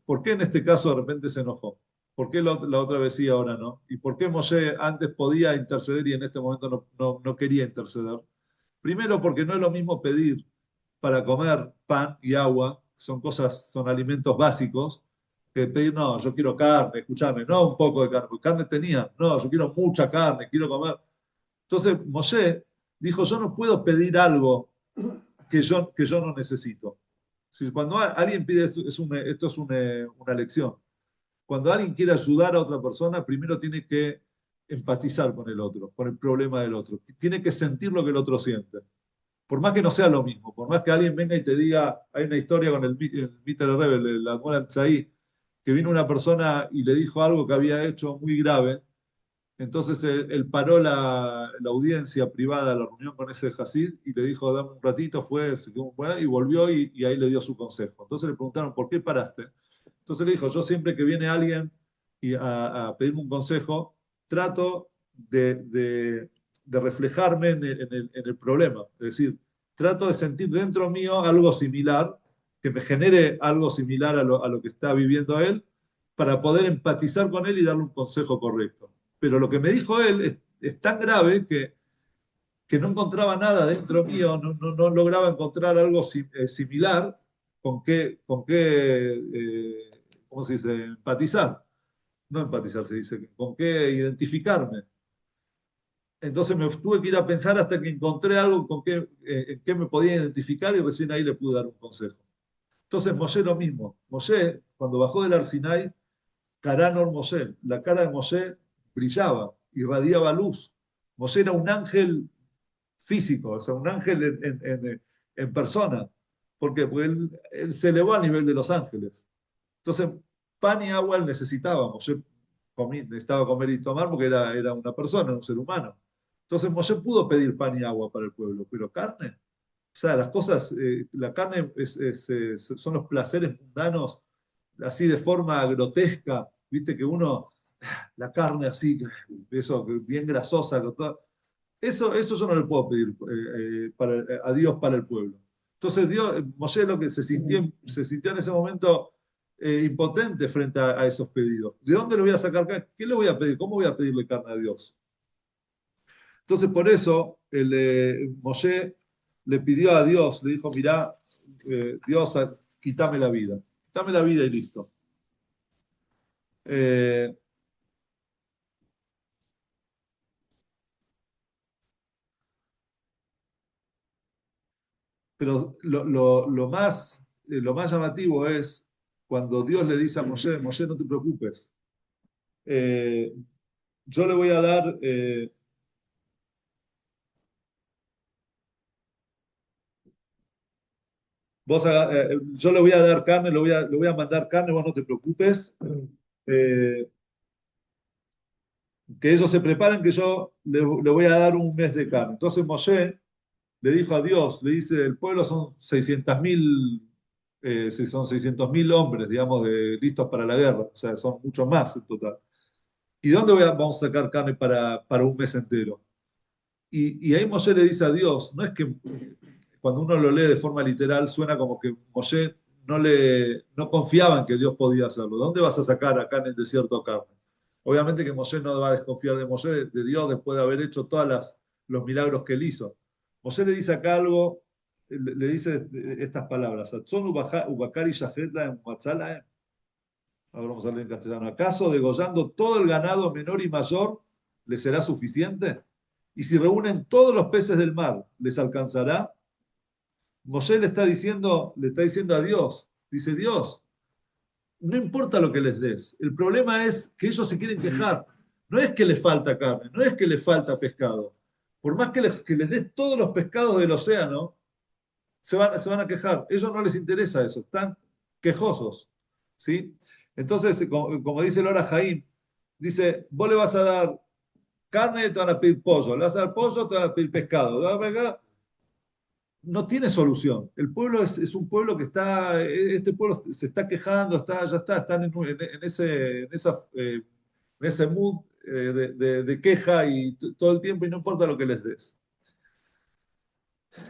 ¿por qué en este caso de repente se enojó? ¿Por qué la otra vez sí, ahora no? ¿Y por qué Moshe antes podía interceder y en este momento no quería interceder? Primero, porque no es lo mismo pedir para comer pan y agua, son cosas, son alimentos básicos, que pedir, no, yo quiero carne, escúchame, no un poco de carne, porque carne tenía, no, yo quiero mucha carne, quiero comer. Entonces, Moshe dijo, yo no puedo pedir algo que yo no necesito. Si cuando alguien pide esto, esto es una lección. Cuando alguien quiere ayudar a otra persona, primero tiene que empatizar con el otro, con el problema del otro. Tiene que sentir lo que el otro siente. Por más que no sea lo mismo, por más que alguien venga y te diga, hay una historia con el Mitter Rebel, el Admiral Tzaí, que vino una persona y le dijo algo que había hecho muy grave, entonces él paró la audiencia privada, la reunión con ese Hasid, y le dijo, dame un ratito, fue, se quedó bueno, y volvió y ahí le dio su consejo. Entonces le preguntaron, ¿por qué paraste? Entonces le dijo, yo siempre que viene alguien a pedirme un consejo, trato de reflejarme en el problema. Es decir, trato de sentir dentro mío algo similar, que me genere algo similar a lo que está viviendo él, para poder empatizar con él y darle un consejo correcto. Pero lo que me dijo él es tan grave que no encontraba nada dentro mío, no lograba encontrar algo similar con qué, ¿cómo se dice? Empatizar. No empatizar se dice, con qué identificarme. Entonces me tuve que ir a pensar hasta que encontré algo en qué me podía identificar y recién ahí le pude dar un consejo. Entonces Moshe lo mismo. Moshe, cuando bajó del Arsinai, Karanor Moshe, la cara de Moshe brillaba, irradiaba luz. Moshe era un ángel físico, o sea, un ángel en persona. ¿Por qué? Porque él se elevó a nivel de los ángeles. Entonces, pan y agua él necesitaba. Moshe necesitaba comer y tomar porque era una persona, un ser humano. Entonces, Moshe pudo pedir pan y agua para el pueblo, pero carne. O sea, las cosas, la carne son los placeres mundanos así de forma grotesca, viste que uno, la carne así, eso, bien grasosa, eso yo no le puedo pedir a Dios para el pueblo. Entonces Dios, Moshe lo que se sintió en ese momento impotente frente a esos pedidos. ¿De dónde le voy a sacar carne? ¿Qué le voy a pedir? ¿Cómo voy a pedirle carne a Dios? Entonces por eso Moshe le pidió a Dios, le dijo, mirá, Dios, quítame la vida y listo. Eh, pero lo más llamativo es cuando Dios le dice a Moshe, Moshe, no te preocupes, eh, yo le voy a dar, yo le voy a dar carne, le voy a mandar carne, vos no te preocupes, eh, que ellos se preparen, que yo le voy a dar un mes de carne. Entonces Moshe le dijo a Dios, le dice, el pueblo son 600.000, si son 600.000 hombres, digamos, listos para la guerra, o sea, son muchos más en total. ¿Y de dónde vamos a sacar carne para un mes entero? Y ahí Moshe le dice a Dios, no es que cuando uno lo lee de forma literal suena como que Moshe no confiaba en que Dios podía hacerlo. ¿De dónde vas a sacar acá en el desierto carne? Obviamente que Moshe no va a desconfiar de Moshe, de Dios, después de haber hecho todos los milagros que él hizo. Moshe le dice acá algo, le dice estas palabras, "Atzon ubakar y shahet lahem, umatzah lahem". Ahora vamos a leer en castellano. ¿Acaso degollando todo el ganado menor y mayor les será suficiente? Y si reúnen todos los peces del mar, ¿les alcanzará? Moshe le está diciendo a Dios, dice Dios, no importa lo que les des, el problema es que ellos se quieren quejar. No es que les falta carne, no es que les falta pescado. Por más que les des todos los pescados del océano, se van a quejar. A ellos no les interesa eso, están quejosos. ¿Sí? Entonces, como dice Laura Jaim, dice, vos le vas a dar carne, te van a pedir pollo, le vas a dar pollo, te van a pedir pescado. No tiene solución. El pueblo es un pueblo que está, este pueblo se está quejando, ya está, están en ese mood de queja y todo el tiempo y no importa lo que les des.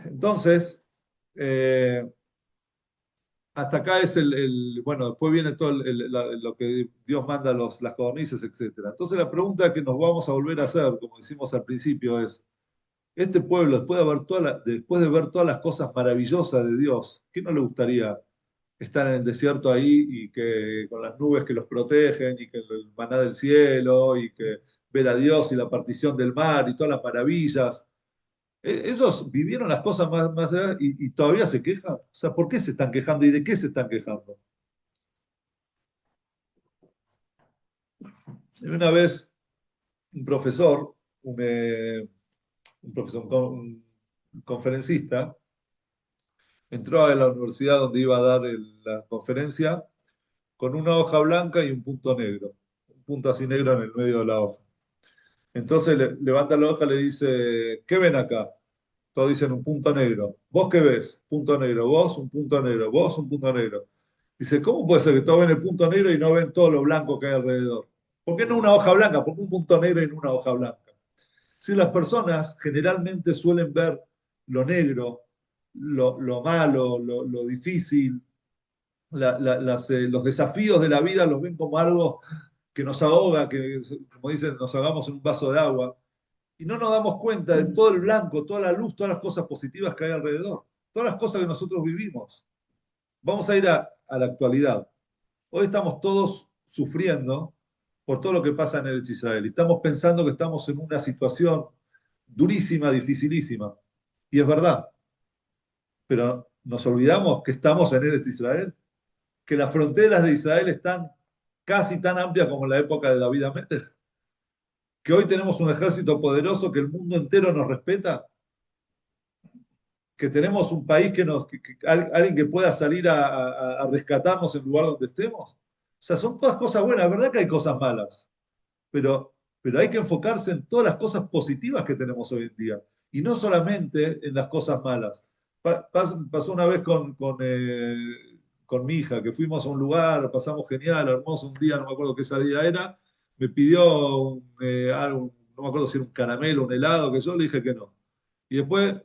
Entonces, eh, hasta acá es bueno, después viene todo lo que Dios manda a las codornices, etcétera. Entonces la pregunta que nos vamos a volver a hacer, como decimos al principio, es, este pueblo, después de ver todas las cosas maravillosas de Dios, ¿qué no le gustaría estar en el desierto ahí y que con las nubes que los protegen y que el maná del cielo y que ver a Dios y la partición del mar y todas las maravillas? Ellos vivieron las cosas más grandes y todavía se quejan. O sea, ¿por qué se están quejando y de qué se están quejando? Una vez un profesor, un conferencista, entró a la universidad donde iba a dar la conferencia con una hoja blanca y un punto negro, un punto así negro en el medio de la hoja. Entonces levanta la hoja y le dice, ¿qué ven acá? Todos dicen un punto negro. ¿Vos qué ves? Punto negro. ¿Vos? Un punto negro. ¿Vos? Un punto negro. Dice, ¿cómo puede ser que todos ven el punto negro y no ven todo lo blanco que hay alrededor? ¿Por qué no una hoja blanca? ¿Por qué un punto negro y no una hoja blanca? Si las personas generalmente suelen ver lo negro, lo malo, lo difícil, los desafíos de la vida los ven como algo que nos ahoga, que, como dicen, nos ahogamos en un vaso de agua, y no nos damos cuenta de todo el blanco, toda la luz, todas las cosas positivas que hay alrededor, todas las cosas que nosotros vivimos. Vamos a ir a la actualidad. Hoy estamos todos sufriendo por todo lo que pasa en el Israel. Y estamos pensando que estamos en una situación durísima, dificilísima. Y es verdad. Pero nos olvidamos que estamos en Eretz Israel, que las fronteras de Israel están casi tan amplias como en la época de David Amélez, que hoy tenemos un ejército poderoso, que el mundo entero nos respeta, que tenemos un país alguien que pueda salir a rescatarnos en el lugar donde estemos. O sea, son todas cosas buenas, es verdad que hay cosas malas, pero hay que enfocarse en todas las cosas positivas que tenemos hoy en día y no solamente en las cosas malas. Pasó una vez con mi hija, que fuimos a un lugar, pasamos genial, hermoso, un día, no me acuerdo qué ese día era, me pidió algo, no me acuerdo si era un caramelo, un helado, que yo le dije que no. Y después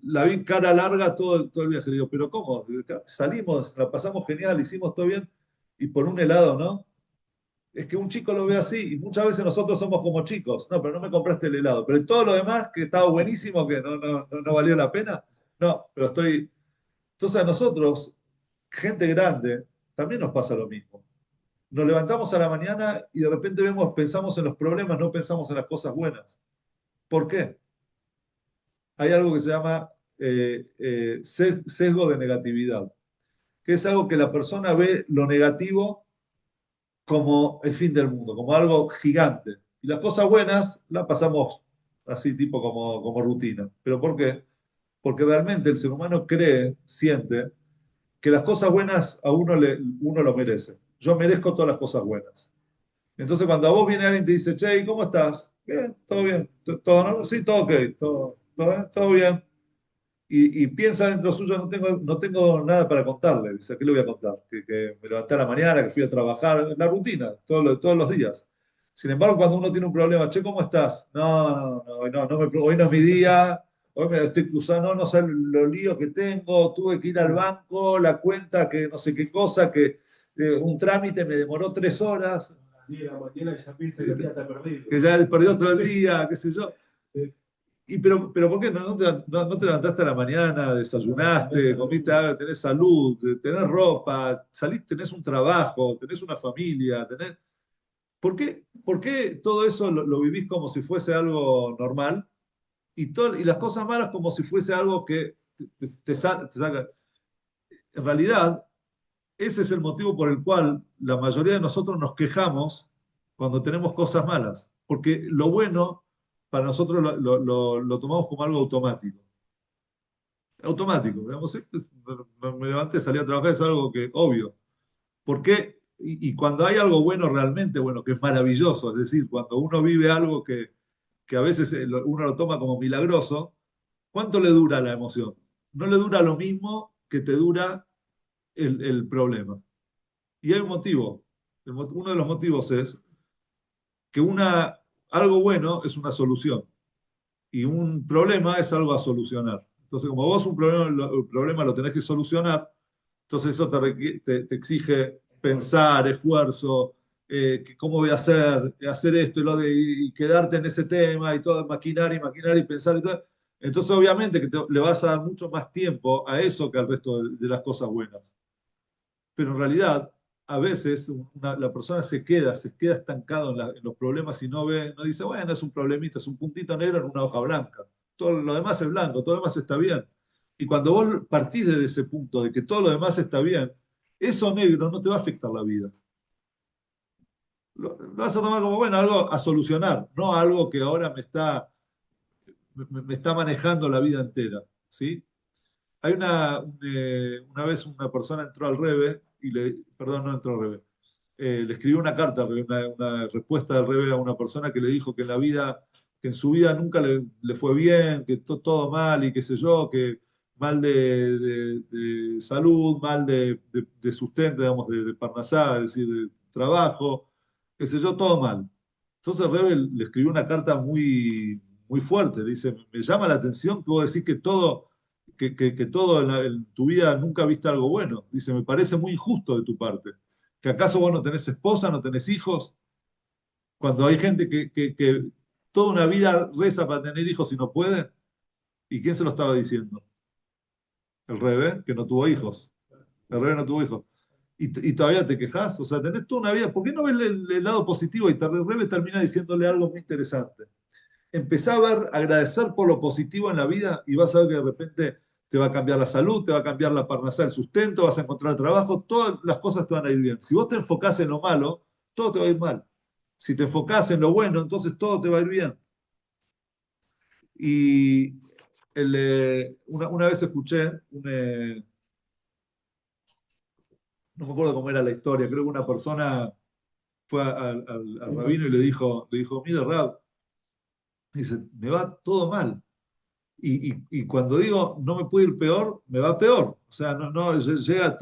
la vi cara larga todo el viaje. Le digo, pero ¿cómo? Salimos, la pasamos genial, hicimos todo bien, y por un helado, ¿no? Es que un chico lo ve así, y muchas veces nosotros somos como chicos. No, pero no me compraste el helado. Pero todo lo demás, que estaba buenísimo, que no valió la pena. No, pero estoy. Entonces a nosotros, gente grande, también nos pasa lo mismo. Nos levantamos a la mañana y de repente pensamos en los problemas, no pensamos en las cosas buenas. ¿Por qué? Hay algo que se llama sesgo de negatividad, que es algo que la persona ve lo negativo como el fin del mundo, como algo gigante. Y las cosas buenas las pasamos así, tipo como rutina. ¿Pero por qué? Porque realmente el ser humano cree, siente, que las cosas buenas uno lo merece. Yo merezco todas las cosas buenas. Entonces, cuando a vos viene alguien y te dice, che, ¿cómo estás? Bien, todo bien. ¿Todo, no? Sí, todo ok. Todo bien. Y piensa dentro suyo, no tengo nada para contarle. Dice, ¿qué le voy a contar? Que me levanté a la mañana, que fui a trabajar, la rutina, todos los días. Sin embargo, cuando uno tiene un problema, che, ¿cómo estás? Hoy no es mi día, hoy me la estoy cruzando, no sé los líos que tengo, tuve que ir al banco, la cuenta, que no sé qué cosa, que un trámite me demoró 3 horas.
A la mañana ya piensa que el día está perdido.
Que ya perdió todo el día, qué sé yo. pero ¿por qué no te levantaste a la mañana, desayunaste, comiste algo, tenés salud, tenés ropa, salís, tenés un trabajo, tenés una familia, ¿por qué todo eso lo vivís como si fuese algo normal y las cosas malas como si fuese algo que te saca? En realidad, ese es el motivo por el cual la mayoría de nosotros nos quejamos cuando tenemos cosas malas, porque lo bueno para nosotros lo tomamos como algo automático. Automático, digamos, me levanté, salí a trabajar, es algo que obvio. ¿Por qué? Y cuando hay algo bueno, realmente bueno, que es maravilloso, es decir, cuando uno vive algo que a veces uno lo toma como milagroso, ¿cuánto le dura la emoción? No le dura lo mismo que te dura el problema. Y hay un motivo. Uno de los motivos es que algo bueno es una solución y un problema es algo a solucionar. Entonces, como vos un problema lo tenés que solucionar, entonces eso te exige pensar, esfuerzo, cómo voy a hacer esto y quedarte en ese tema y todo, maquinar y pensar y todo. Entonces, obviamente que le vas a dar mucho más tiempo a eso que al resto de las cosas buenas. Pero en realidad, a veces la persona se queda estancado en los problemas y no dice, bueno, es un problemita, es un puntito negro en una hoja blanca. Todo lo demás es blanco, todo lo demás está bien. Y cuando vos partís de ese punto de que todo lo demás está bien, eso negro no te va a afectar la vida. Lo vas a tomar como, bueno, algo a solucionar, no algo que ahora me está manejando la vida entera. ¿Sí? Hay una vez una persona entró al Rebe perdón, no entró al Rebe, le escribió una carta, una respuesta del Rebe a una persona que le dijo que que en su vida nunca le fue bien, que todo mal y qué sé yo, que mal de salud, mal de sustento, digamos, de parnasá, es decir, de trabajo, qué sé yo, todo mal. Entonces el Rebe le escribió una carta muy, muy fuerte, le dice, me llama la atención que vos decís que todo en tu vida nunca viste algo bueno. Dice, me parece muy injusto de tu parte. ¿Que acaso vos no tenés esposa, no tenés hijos? Cuando hay gente que toda una vida reza para tener hijos y no puede. ¿Y quién se lo estaba diciendo? El Rebe, que no tuvo hijos. El Rebe no tuvo hijos. Y todavía te quejas. O sea, tenés toda una vida. ¿Por qué no ves el lado positivo? Y el Rebe termina diciéndole algo muy interesante. Empezá a ver, agradecer por lo positivo en la vida y vas a ver que de repente te va a cambiar la salud, te va a cambiar la parnasá, el sustento, vas a encontrar trabajo, todas las cosas te van a ir bien. Si vos te enfocás en lo malo, todo te va a ir mal. Si te enfocás en lo bueno, entonces todo te va a ir bien. Y una vez escuché, no me acuerdo cómo era la historia, creo que una persona fue al rabino y le dijo, mire, Rab, dice, me va todo mal. Y cuando digo no me puede ir peor, me va peor. O sea, llega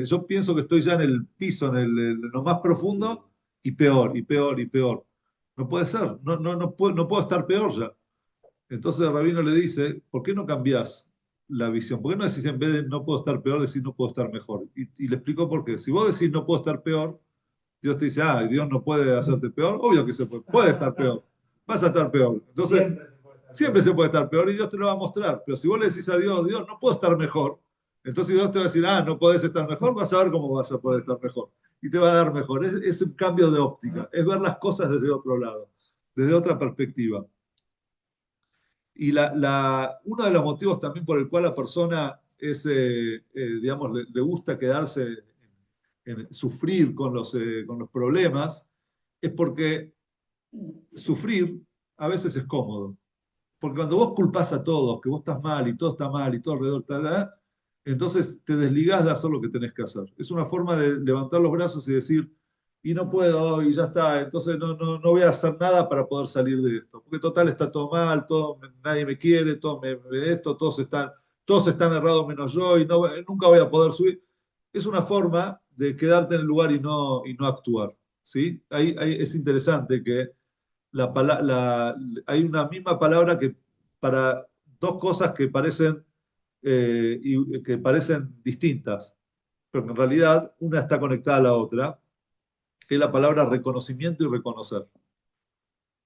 yo pienso que estoy ya en el piso, en lo más profundo, y peor, y peor, y peor. No puede ser, no puedo estar peor ya. Entonces el rabino le dice, ¿por qué no cambiás la visión? ¿Por qué no decís en vez de no puedo estar peor, decir no puedo estar mejor? Y le explicó por qué. Si vos decís no puedo estar peor, Dios te dice, Dios no puede hacerte peor. Obvio que se puede estar peor. Vas a estar peor. Entonces, siempre se puede estar peor y Dios te lo va a mostrar. Pero si vos le decís a Dios, Dios, no puedo estar mejor, entonces Dios te va a decir, no podés estar mejor, vas a ver cómo vas a poder estar mejor. Y te va a dar mejor. Es un cambio de óptica, es ver las cosas desde otro lado, desde otra perspectiva. Y uno de los motivos también por el cual la persona digamos, le gusta quedarse sufrir con los problemas, es porque sufrir a veces es cómodo. Porque cuando vos culpás a todos, que vos estás mal y todo está mal y todo alrededor está, entonces te desligás de hacer lo que tenés que hacer. Es una forma de levantar los brazos y decir, y no puedo, y ya está, entonces no voy a hacer nada para poder salir de esto. Porque total está todo mal, nadie me quiere, todos están errados menos yo y nunca voy a poder subir. Es una forma de quedarte en el lugar y no actuar. ¿Sí? Ahí es interesante que hay una misma palabra que para dos cosas que parecen distintas, pero que en realidad una está conectada a la otra, que es la palabra reconocimiento y reconocer.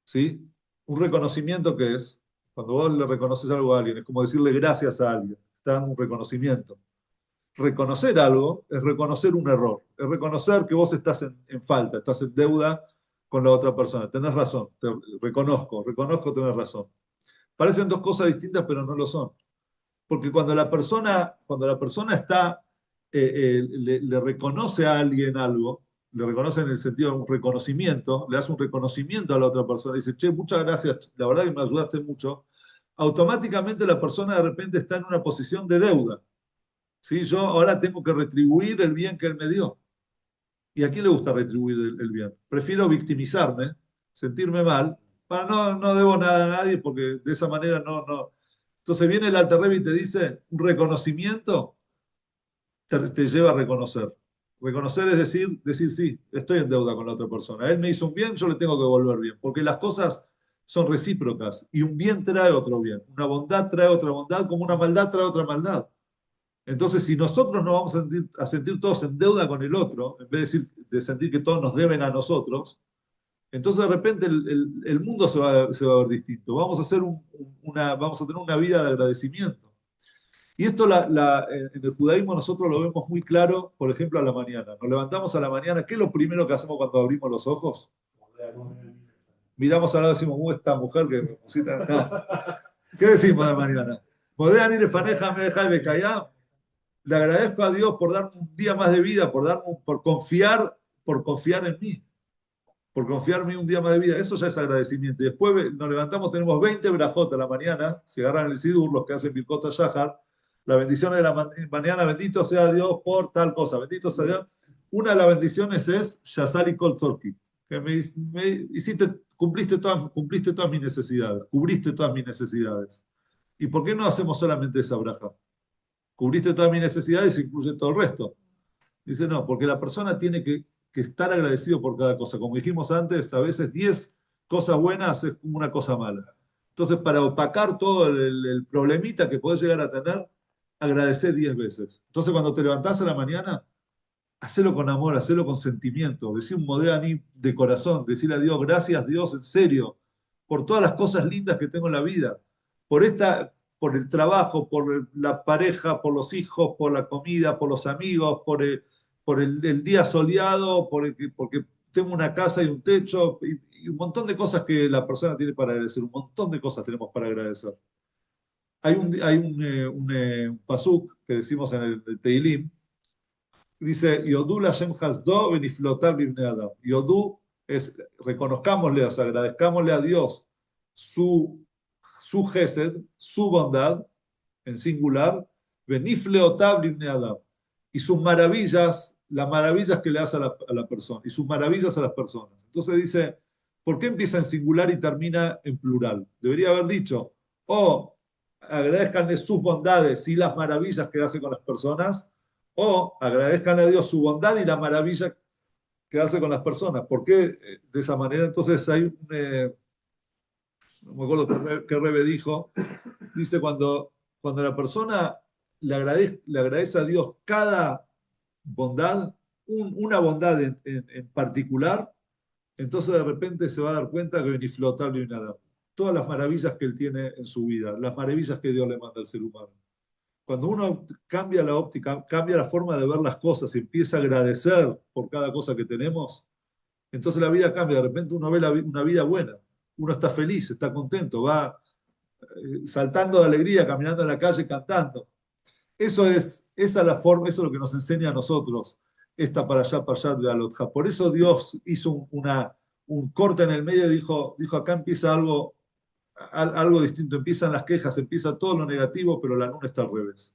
¿Sí? Un reconocimiento que es Cuando vos le reconoces algo a alguien, es como decirle gracias a alguien, está dando un reconocimiento. Reconocer algo es reconocer un error, es reconocer que vos estás en falta, estás en deuda con la otra persona. Tenés razón, te reconozco tener razón. Parecen dos cosas distintas, pero no lo son. Porque cuando la persona está, le reconoce a alguien algo, le reconoce en el sentido de un reconocimiento, le hace un reconocimiento a la otra persona, dice, che, muchas gracias, la verdad que me ayudaste mucho, automáticamente la persona de repente está en una posición de deuda. ¿Sí? Yo ahora tengo que retribuir el bien que él me dio. ¿Y a quién le gusta retribuir el bien? Prefiero victimizarme, sentirme mal, para no debo nada a nadie porque de esa manera no. Entonces viene el Alter Rebbe y te dice, un reconocimiento te lleva a reconocer. Reconocer es decir, sí, estoy en deuda con la otra persona. Él me hizo un bien, yo le tengo que devolver bien, porque las cosas son recíprocas y un bien trae otro bien. Una bondad trae otra bondad, como una maldad trae otra maldad. Entonces, si nosotros nos vamos a sentir todos en deuda con el otro, en vez de sentir que todos nos deben a nosotros, entonces de repente el mundo se va a ver distinto. Vamos a tener una vida de agradecimiento. Y esto en el judaísmo nosotros lo vemos muy claro, por ejemplo, a la mañana. Nos levantamos a la mañana, ¿qué es lo primero que hacemos cuando abrimos los ojos? Miramos al lado y decimos, esta mujer que me pusiste. No. ¿Qué decimos a la mañana? Modéan ir faneja, me deja de callar. Le agradezco a Dios por darme un día más de vida, por confiar en mí, por confiar en mí un día más de vida. Eso ya es agradecimiento. Y después nos levantamos, tenemos 20 brajotas a la mañana, se agarran el sidur, los que hacen Birkota Shahar, las bendiciones de la mañana, bendito sea Dios por tal cosa, bendito sea Dios. Una de las bendiciones es Shazari Kol Tzorki, que cumpliste todas mis necesidades, cubriste todas mis necesidades. ¿Y por qué no hacemos solamente esa braja? Cubriste todas mis necesidades y incluye todo el resto. Dice, no, porque la persona tiene que estar agradecido por cada cosa. Como dijimos antes, a veces 10 cosas buenas es como una cosa mala. Entonces, para opacar todo el problemita que podés llegar a tener, agradecer 10 veces. Entonces, cuando te levantás a la mañana, hacelo con amor, hacelo con sentimiento. Decí un modéani de corazón, decirle a Dios, gracias Dios, en serio, por todas las cosas lindas que tengo en la vida, por el trabajo, por la pareja, por los hijos, por la comida, por los amigos, por el día soleado, porque tengo una casa y un techo, y un montón de cosas que la persona tiene para agradecer, un montón de cosas tenemos para agradecer. Hay un pasuk que decimos en el Teilim, dice, Yodú Lashem Hasdo beniflotar bibne Adam. Yodú es, reconozcámosle, o sea, agradezcámosle a Dios su gesed, su bondad, en singular, benifleotab bibne Adam. Y sus maravillas, las maravillas que le hace a la persona, y sus maravillas a las personas. Entonces dice, ¿por qué empieza en singular y termina en plural? Debería haber dicho, oh, agradezcanle sus bondades y las maravillas que hace con las personas, o agradezcan a Dios su bondad y la maravilla que hace con las personas. ¿Por qué de esa manera? Entonces no me acuerdo qué Rebe dijo, dice cuando la persona le agradece a Dios cada bondad, una bondad en particular, entonces de repente se va a dar cuenta que ni flotable ni nada. Todas las maravillas que él tiene en su vida, las maravillas que Dios le manda al ser humano. Cuando uno cambia la óptica, cambia la forma de ver las cosas y empieza a agradecer por cada cosa que tenemos, entonces la vida cambia. De repente uno ve una vida buena, uno está feliz, está contento, va saltando de alegría, caminando en la calle, cantando. Esa es la forma, eso es lo que nos enseña a nosotros esta para allá de Alotja. Por eso Dios hizo un corte en el medio y dijo, acá empieza algo distinto, empiezan las quejas, empieza todo lo negativo, pero la luna está al revés.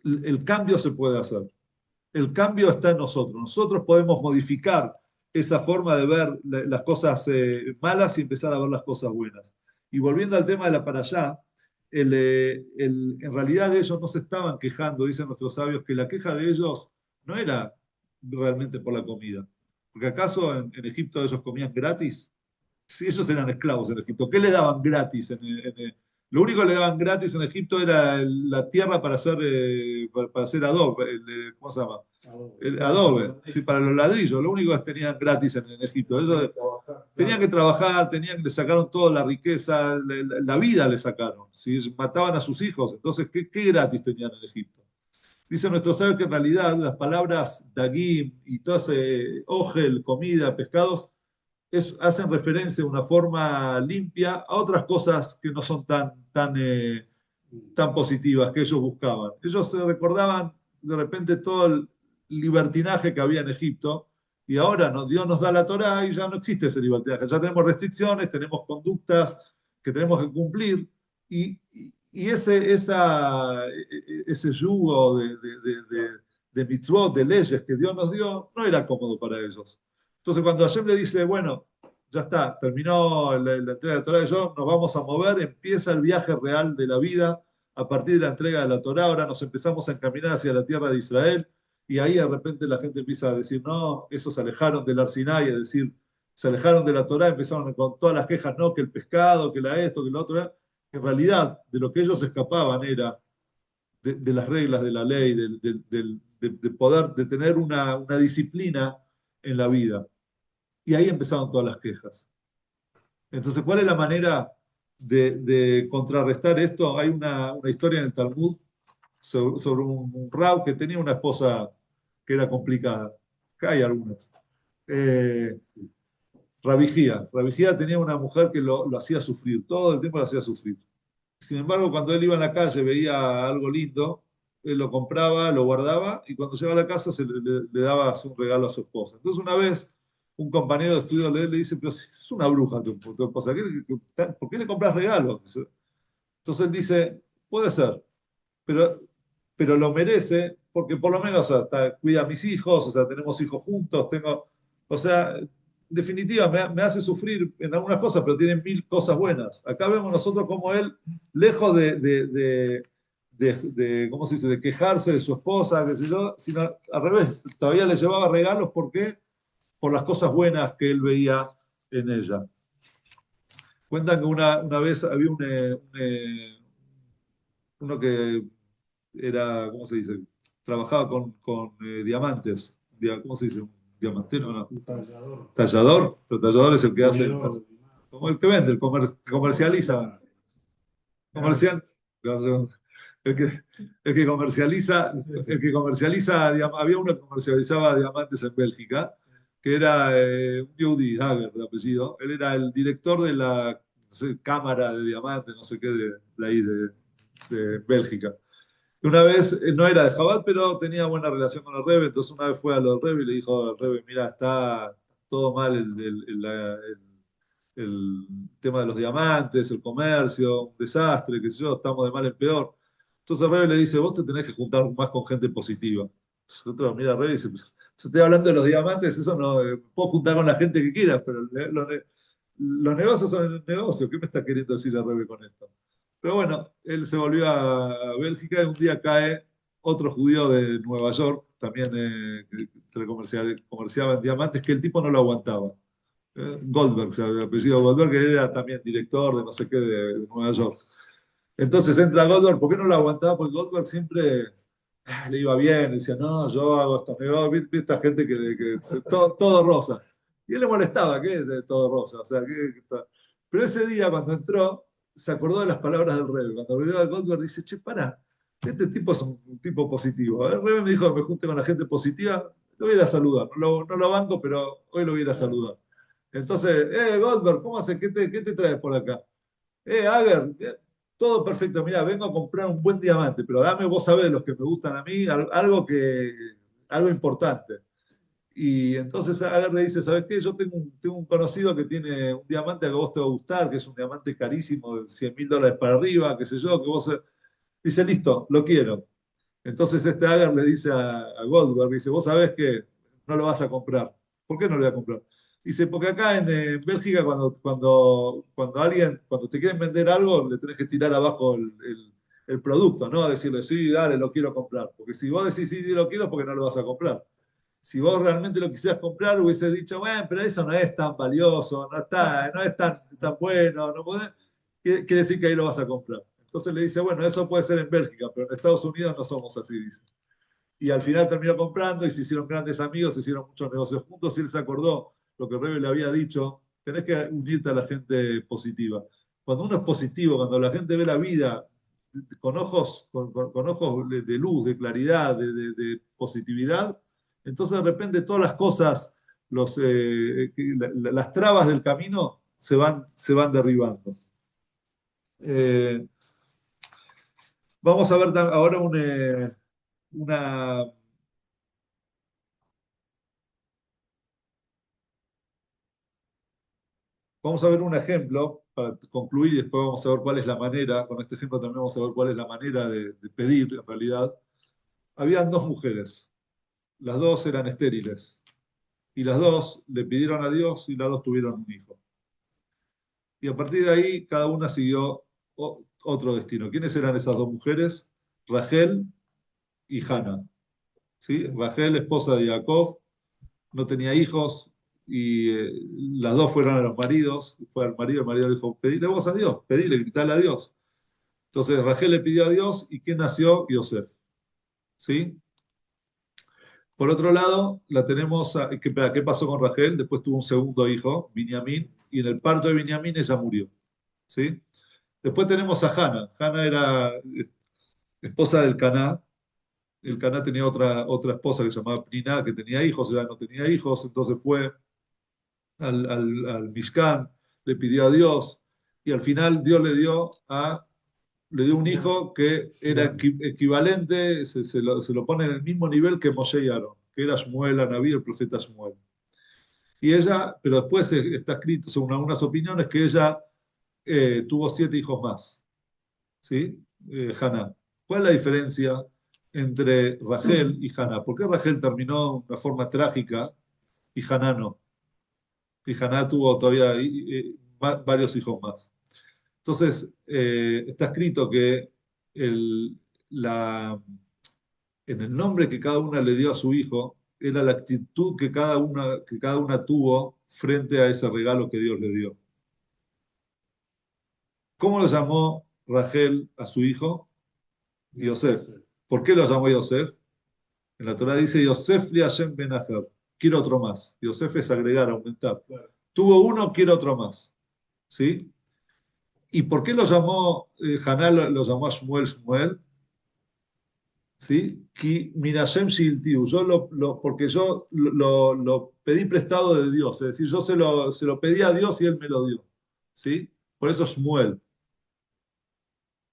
El cambio se puede hacer. El cambio está en nosotros. Nosotros podemos modificar esa forma de ver las cosas malas y empezar a ver las cosas buenas. Y volviendo al tema de la parashá, en realidad ellos no se estaban quejando, dicen nuestros sabios, que la queja de ellos no era realmente por la comida. Porque acaso en Egipto ellos comían gratis. Si ellos eran esclavos en Egipto, ¿qué le daban gratis? Lo único que le daban gratis en Egipto era la tierra para hacer adobe, ¿cómo se llama?
Adobe.
El adobe, sí, para los ladrillos, lo único que tenían gratis en Egipto. Tenían que trabajar, le sacaron toda la riqueza, la vida le sacaron. ¿Sí? Mataban a sus hijos. Entonces, ¿qué gratis tenían en Egipto? Dice nuestro sabio que en realidad las palabras dagim y todo ese ogel, comida, pescados, hacen referencia de una forma limpia a otras cosas que no son tan positivas que ellos buscaban. Ellos se recordaban de repente todo el libertinaje que había en Egipto y ahora Dios nos da la Torá y ya no existe ese libertinaje. Ya tenemos restricciones, tenemos conductas que tenemos que cumplir y ese yugo de mitzvot, de leyes que Dios nos dio, no era cómodo para ellos. Entonces cuando Hashem le dice, bueno, ya está, terminó la entrega de la Torah de Dios, nos vamos a mover, empieza el viaje real de la vida a partir de la entrega de la Torah, ahora nos empezamos a encaminar hacia la tierra de Israel, y ahí de repente la gente empieza a decir, no, esos se alejaron del Arsinai, es decir, se alejaron de la Torah, empezaron con todas las quejas, no, que el pescado, que la esto, que lo otro, en realidad de lo que ellos escapaban era de las reglas de la ley, de poder, de tener una disciplina en la vida. Y ahí empezaron todas las quejas. Entonces, ¿cuál es la manera de contrarrestar esto? Hay una historia en el Talmud sobre un rab que tenía una esposa que era complicada. Acá hay algunas. Eh, Rabijía tenía una mujer que lo hacía sufrir, todo el tiempo lo hacía sufrir. Sin embargo, cuando él iba en la calle, veía algo lindo, él lo compraba, lo guardaba y cuando llegaba a la casa le daba un regalo a su esposa. Entonces, una vez, un compañero de estudio le dice: Pero si es una bruja tu esposa, ¿por qué le compras regalos? Entonces él dice: Puede ser, pero, pero lo merece porque por lo menos, o sea, cuida a mis hijos, o sea, tenemos hijos juntos, o sea, en definitiva, me hace sufrir en algunas cosas, pero tiene mil cosas buenas. Acá vemos nosotros como él, lejos ¿cómo se dice?, de quejarse de su esposa, qué sé yo, sino al revés, todavía le llevaba regalos. ¿Por qué? Por las cosas buenas que él veía en ella. Cuentan que una vez había uno que era, ¿cómo se dice? Trabajaba con diamantes. ¿Cómo se dice? ¿Un diamantero? No.
Un tallador.
Tallador. Pero tallador es el que hace,
Pulidor.
como el que vende, que comercializa.
Claro.
Comercial, el que, el que comercializa, había uno que comercializaba diamantes en Bélgica, que era un Yehudi Hager de apellido. Él era el director de la, no sé, cámara de diamantes, no sé qué, de ahí, de Bélgica. Una vez, no era de Jabat, pero tenía buena relación con el Rebbe, entonces una vez fue a lo del Rebbe y le dijo al Rebbe: Mira, está todo mal el tema de los diamantes, el comercio, un desastre, qué sé yo, estamos de mal en peor. Entonces el Rebbe le dice: Vos te tenés que juntar más con gente positiva. Nosotros, mira, el Rebbe dice: Yo estoy hablando de los diamantes, eso no, puedo juntar con la gente que quieras, pero los negocios son el negocio. ¿Qué me está queriendo decir el Rebbe con esto? Pero bueno, él se volvió a Bélgica y un día cae otro judío de Nueva York, también que comerciaba en diamantes, que el tipo no lo aguantaba. Goldberg, o sea, el apellido Goldberg, que era también director de no sé qué de Nueva York. Entonces entra Goldberg. ¿Por qué no lo aguantaba? Porque Goldberg siempre le iba bien, decía: No, yo hago estos negocios, ¿viste? Esta gente todo rosa. Y él le molestaba, ¿qué es de todo rosa? O sea, pero ese día cuando entró, se acordó de las palabras del rey. Cuando vio a Goldberg, dice: Che, para, este tipo es un tipo positivo. El rey me dijo que me junte con la gente positiva, lo voy a ir a saludar. No lo banco, pero hoy lo voy a ir a saludar. Entonces: Goldberg, ¿cómo hace? ¿Qué te traes por acá? Ager, todo perfecto. Mira, vengo a comprar un buen diamante, pero dame, vos sabés, los que me gustan a mí, algo importante. Y entonces Agar le dice: ¿Sabes qué? Yo tengo un conocido que tiene un diamante que a vos te va a gustar, que es un diamante carísimo, de $100.000 para arriba, qué sé yo, que vos... Dice: Listo, lo quiero. Entonces este Agar le dice a Goldberg, dice: Vos sabés que no lo vas a comprar. ¿Por qué no lo voy a comprar? Dice: Porque acá en Bélgica, cuando te quieren vender algo, le tenés que tirar abajo el producto, ¿no? Decirle: Sí, dale, lo quiero comprar. Porque si vos decís: Sí, lo quiero, porque no lo vas a comprar. Si vos realmente lo quisieras comprar, hubiese dicho: Bueno, pero eso no es tan valioso, no es tan bueno, no podés. Quiere decir que ahí lo vas a comprar. Entonces le dice: Bueno, eso puede ser en Bélgica, pero en Estados Unidos no somos así, dice. Y al final terminó comprando y se hicieron grandes amigos, se hicieron muchos negocios juntos y él se acordó lo que Rebe le había dicho tenés que unirte a la gente positiva. Cuando uno es positivo, cuando la gente ve la vida con ojos, con ojos de luz, de claridad, de positividad, entonces de repente todas las cosas, las trabas del camino se van derribando. Eh, Vamos a ver ahora una, vamos a ver un ejemplo para concluir y después vamos a ver cuál es la manera, con este ejemplo también vamos a ver cuál es la manera de pedir en realidad. Habían dos mujeres, las dos eran estériles y las dos le pidieron a Dios y las dos tuvieron un hijo. Y a partir de ahí cada una siguió otro destino. ¿Quiénes eran esas dos mujeres? Rachel y Hannah. ¿Sí? Rachel, esposa de Jacob, no tenía hijos y las dos fueron a los maridos. Fue al marido, el marido le dijo, pedile vos a Dios, pedile, gritale a Dios. Entonces Rachel le pidió a Dios y ¿quién nació? Yosef. ¿Sí? Por otro lado, la tenemos, ¿qué pasó con Rachel? Después tuvo un segundo hijo, Binyamin, y en el parto de Binyamin ella murió. ¿Sí? Después tenemos a Hannah. Hannah era esposa del Caná. El Caná tenía otra esposa que se llamaba Pniná, que tenía hijos, ella no tenía hijos, entonces fue al Mishkan, le pidió a Dios, y al final Dios le dio un hijo que era equivalente, se lo pone en el mismo nivel que Moshe y Aarón, que era Shmuel, Anabí, el profeta Shmuel. Y ella, pero después está escrito, según algunas opiniones, que ella tuvo 7 hijos más, ¿sí? Haná. ¿Cuál es la diferencia entre Rachel y Haná? ¿Por qué Rachel terminó de una forma trágica y Haná no? Y Haná tuvo todavía varios hijos más. Entonces, está escrito que el, la, en el nombre que cada una le dio a su hijo, era la actitud que cada una tuvo frente a ese regalo que Dios le dio. ¿Cómo lo llamó Rachel a su hijo? Yosef. ¿Por qué lo llamó Yosef? En la Torah dice Yosef li Hashem ben Acher. Quiero otro más. Yosef es agregar, aumentar. Tuvo uno, quiero otro más. ¿Sí? ¿Y por qué lo llamó, Haná lo llamó a Shmuel Shmuel? ¿Sí? Minashem Shiltiu. Porque yo lo pedí prestado de Dios. Es decir, yo se lo pedí a Dios y Él me lo dio. ¿Sí? Por eso Shmuel.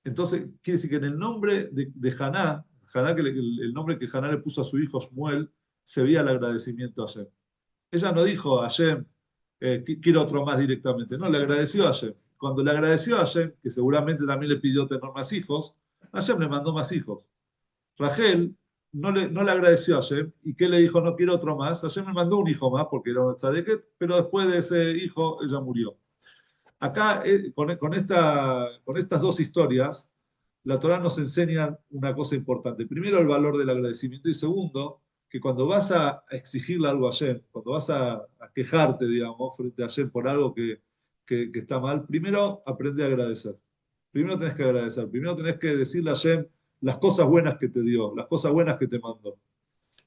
Entonces, quiere decir que en el nombre de Haná, el nombre que Haná le puso a su hijo Shmuel, se veía el agradecimiento a Hashem. Ella no dijo a Hashem, quiero otro más directamente. No, le agradeció a Hashem. Cuando le agradeció a Hashem, que seguramente también le pidió tener más hijos, Hashem le mandó más hijos. Rachel no le agradeció a Hashem. ¿Y qué le dijo? No quiero otro más. Hashem me mandó un hijo más porque era un tzadeket, pero después de ese hijo ella murió. Acá, con estas dos historias, la Torah nos enseña una cosa importante. Primero, el valor del agradecimiento y segundo, que cuando vas a exigirle algo a Hashem, cuando vas a quejarte, digamos, frente a Hashem por algo que está mal, primero aprende a agradecer. Primero tenés que agradecer. Primero tenés que decirle a Hashem las cosas buenas que te dio, las cosas buenas que te mandó.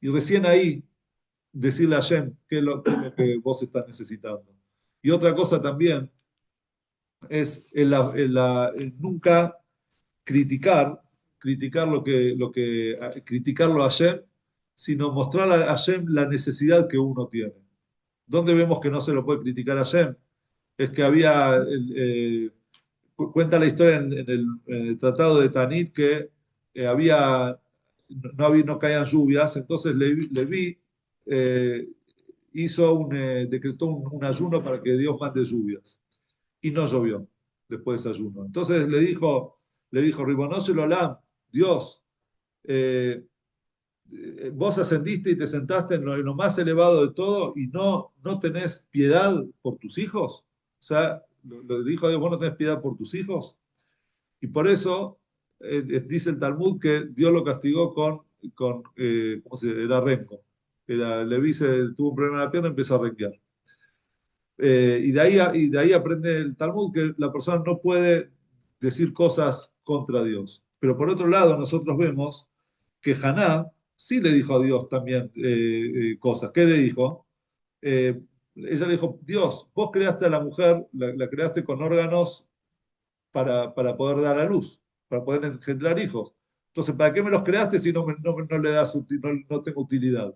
Y recién ahí decirle a Hashem qué es lo que vos estás necesitando. Y otra cosa también es el nunca criticar criticarlo a Hashem, sino mostrar a Hashem la necesidad que uno tiene. ¿Dónde vemos que no se lo puede criticar a Hashem? Es que cuenta la historia en el Tratado de Tanit que no caían lluvias, entonces Leví eh, decretó un ayuno para que Dios mande lluvias y no llovió después de ese ayuno. Entonces le dijo Ribonoso Olam, Dios, vos ascendiste y te sentaste en lo más elevado de todo y no tenés piedad por tus hijos. O sea, lo dijo Dios, vos no tenés piedad por tus hijos. Y por eso dice el Talmud que Dios lo castigó ¿cómo se dice? Era renco. Leví tuvo un problema en la pierna y empezó a renquear. Y de ahí aprende el Talmud que la persona no puede decir cosas contra Dios. Pero por otro lado, nosotros vemos que Haná sí le dijo a Dios también cosas. ¿Qué le dijo? ella le dijo, Dios, vos creaste a la mujer, la creaste con órganos para poder dar a luz, para poder engendrar hijos. Entonces, ¿para qué me los creaste si no le das, no tengo utilidad?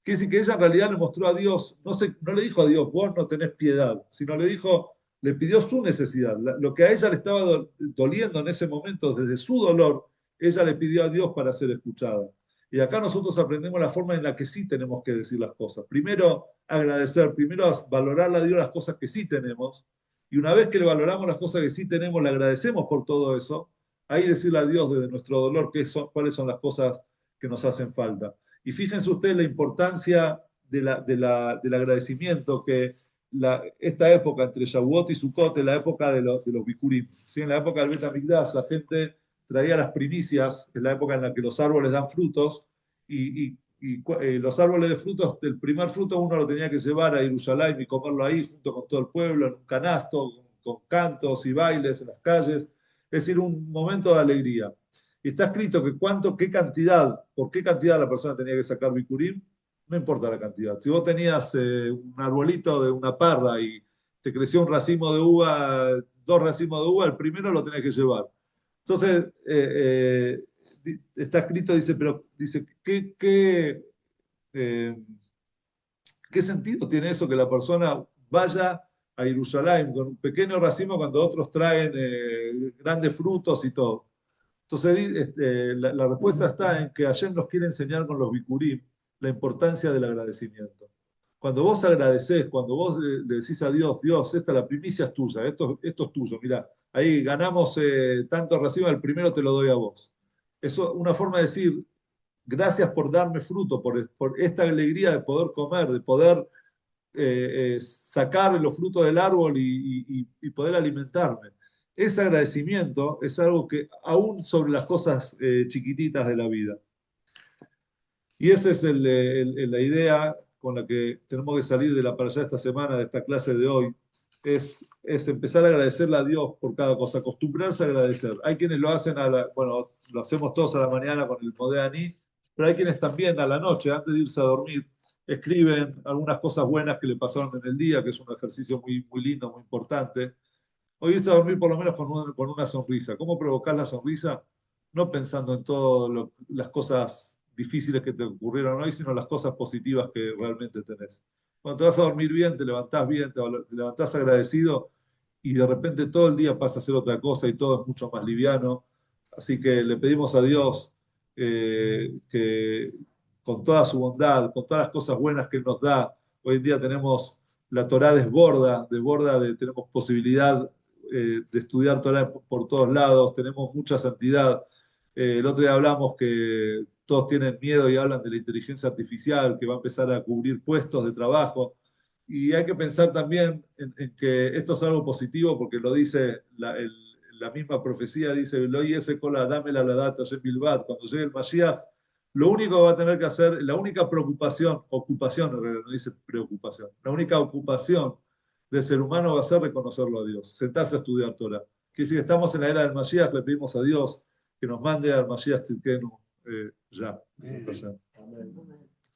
Quiere decir que ella en realidad le mostró a Dios, no le dijo a Dios, vos no tenés piedad, sino le dijo, le pidió su necesidad. Lo que a ella le estaba doliendo en ese momento, desde su dolor, ella le pidió a Dios para ser escuchada. Y acá nosotros aprendemos la forma en la que sí tenemos que decir las cosas. Primero, agradecer, primero valorarle a Dios las cosas que sí tenemos, y una vez que le valoramos las cosas que sí tenemos, le agradecemos por todo eso, ahí decirle a Dios desde nuestro dolor cuáles son las cosas que nos hacen falta. Y fíjense ustedes la importancia del agradecimiento que esta época entre Shavuot y Sukkot es la época de los Bikurim. ¿Sí? En la época del Bet HaMikdash la gente traía las primicias, es la época en la que los árboles dan frutos, y los árboles de frutos, el primer fruto uno lo tenía que llevar a Jerusalén y comerlo ahí junto con todo el pueblo, en un canasto, con cantos y bailes en las calles, es decir, un momento de alegría. Y está escrito que por qué cantidad la persona tenía que sacar bikurim, no importa la cantidad. Si vos tenías un arbolito de una parra y te creció un racimo de uva, 2 racimos de uva, el primero lo tenés que llevar. Entonces, está escrito, dice, pero dice, eh, ¿qué sentido tiene eso que la persona vaya a Jerusalén con un pequeño racimo cuando otros traen grandes frutos y todo? Entonces, la respuesta está en que ayer nos quiere enseñar con los bikurim la importancia del agradecimiento. Cuando vos agradecés, cuando vos le decís a Dios, Dios, esta la primicia es tuya, esto es tuyo, mira, ahí ganamos tanto racimo, el primero te lo doy a vos. Eso, una forma de decir, gracias por darme fruto, por esta alegría de poder comer, de poder sacar los frutos del árbol y poder alimentarme. Ese agradecimiento es algo que aún sobre las cosas chiquititas de la vida. Y esa es la idea con la que tenemos que salir de la parashá esta semana, de esta clase de hoy, es empezar a agradecerle a Dios por cada cosa, acostumbrarse a agradecer. Hay quienes lo hacen, bueno, lo hacemos todos a la mañana con el Modéani, pero hay quienes también a la noche, antes de irse a dormir, escriben algunas cosas buenas que le pasaron en el día, que es un ejercicio muy, muy lindo, muy importante. O irse a dormir por lo menos con una sonrisa. ¿Cómo provocar la sonrisa? No pensando en todas las cosas difíciles que te ocurrieron hoy, sino las cosas positivas que realmente tenés. Cuando te vas a dormir bien, te levantás agradecido y de repente todo el día pasa a ser otra cosa y todo es mucho más liviano. Así que le pedimos a Dios que con toda su bondad, con todas las cosas buenas que nos da, hoy en día tenemos la Torá tenemos posibilidad de estudiar Torah por todos lados, tenemos mucha santidad. El otro día hablamos que todos tienen miedo y hablan de la inteligencia artificial, que va a empezar a cubrir puestos de trabajo. Y hay que pensar también en que esto es algo positivo porque lo dice la misma profecía, dice, "Lo ese cola, dame la data, Bilbat". Cuando llegue el Mashiach, lo único que va a tener que hacer, la única preocupación, ocupación, en realidad, no dice preocupación, la única ocupación del ser humano va a ser reconocerlo a Dios, sentarse a estudiar Torah. Que si estamos en la era del Mashiach, le pedimos a Dios que nos mande al Mashiach Tzidkenu ya.
Amén. Amén.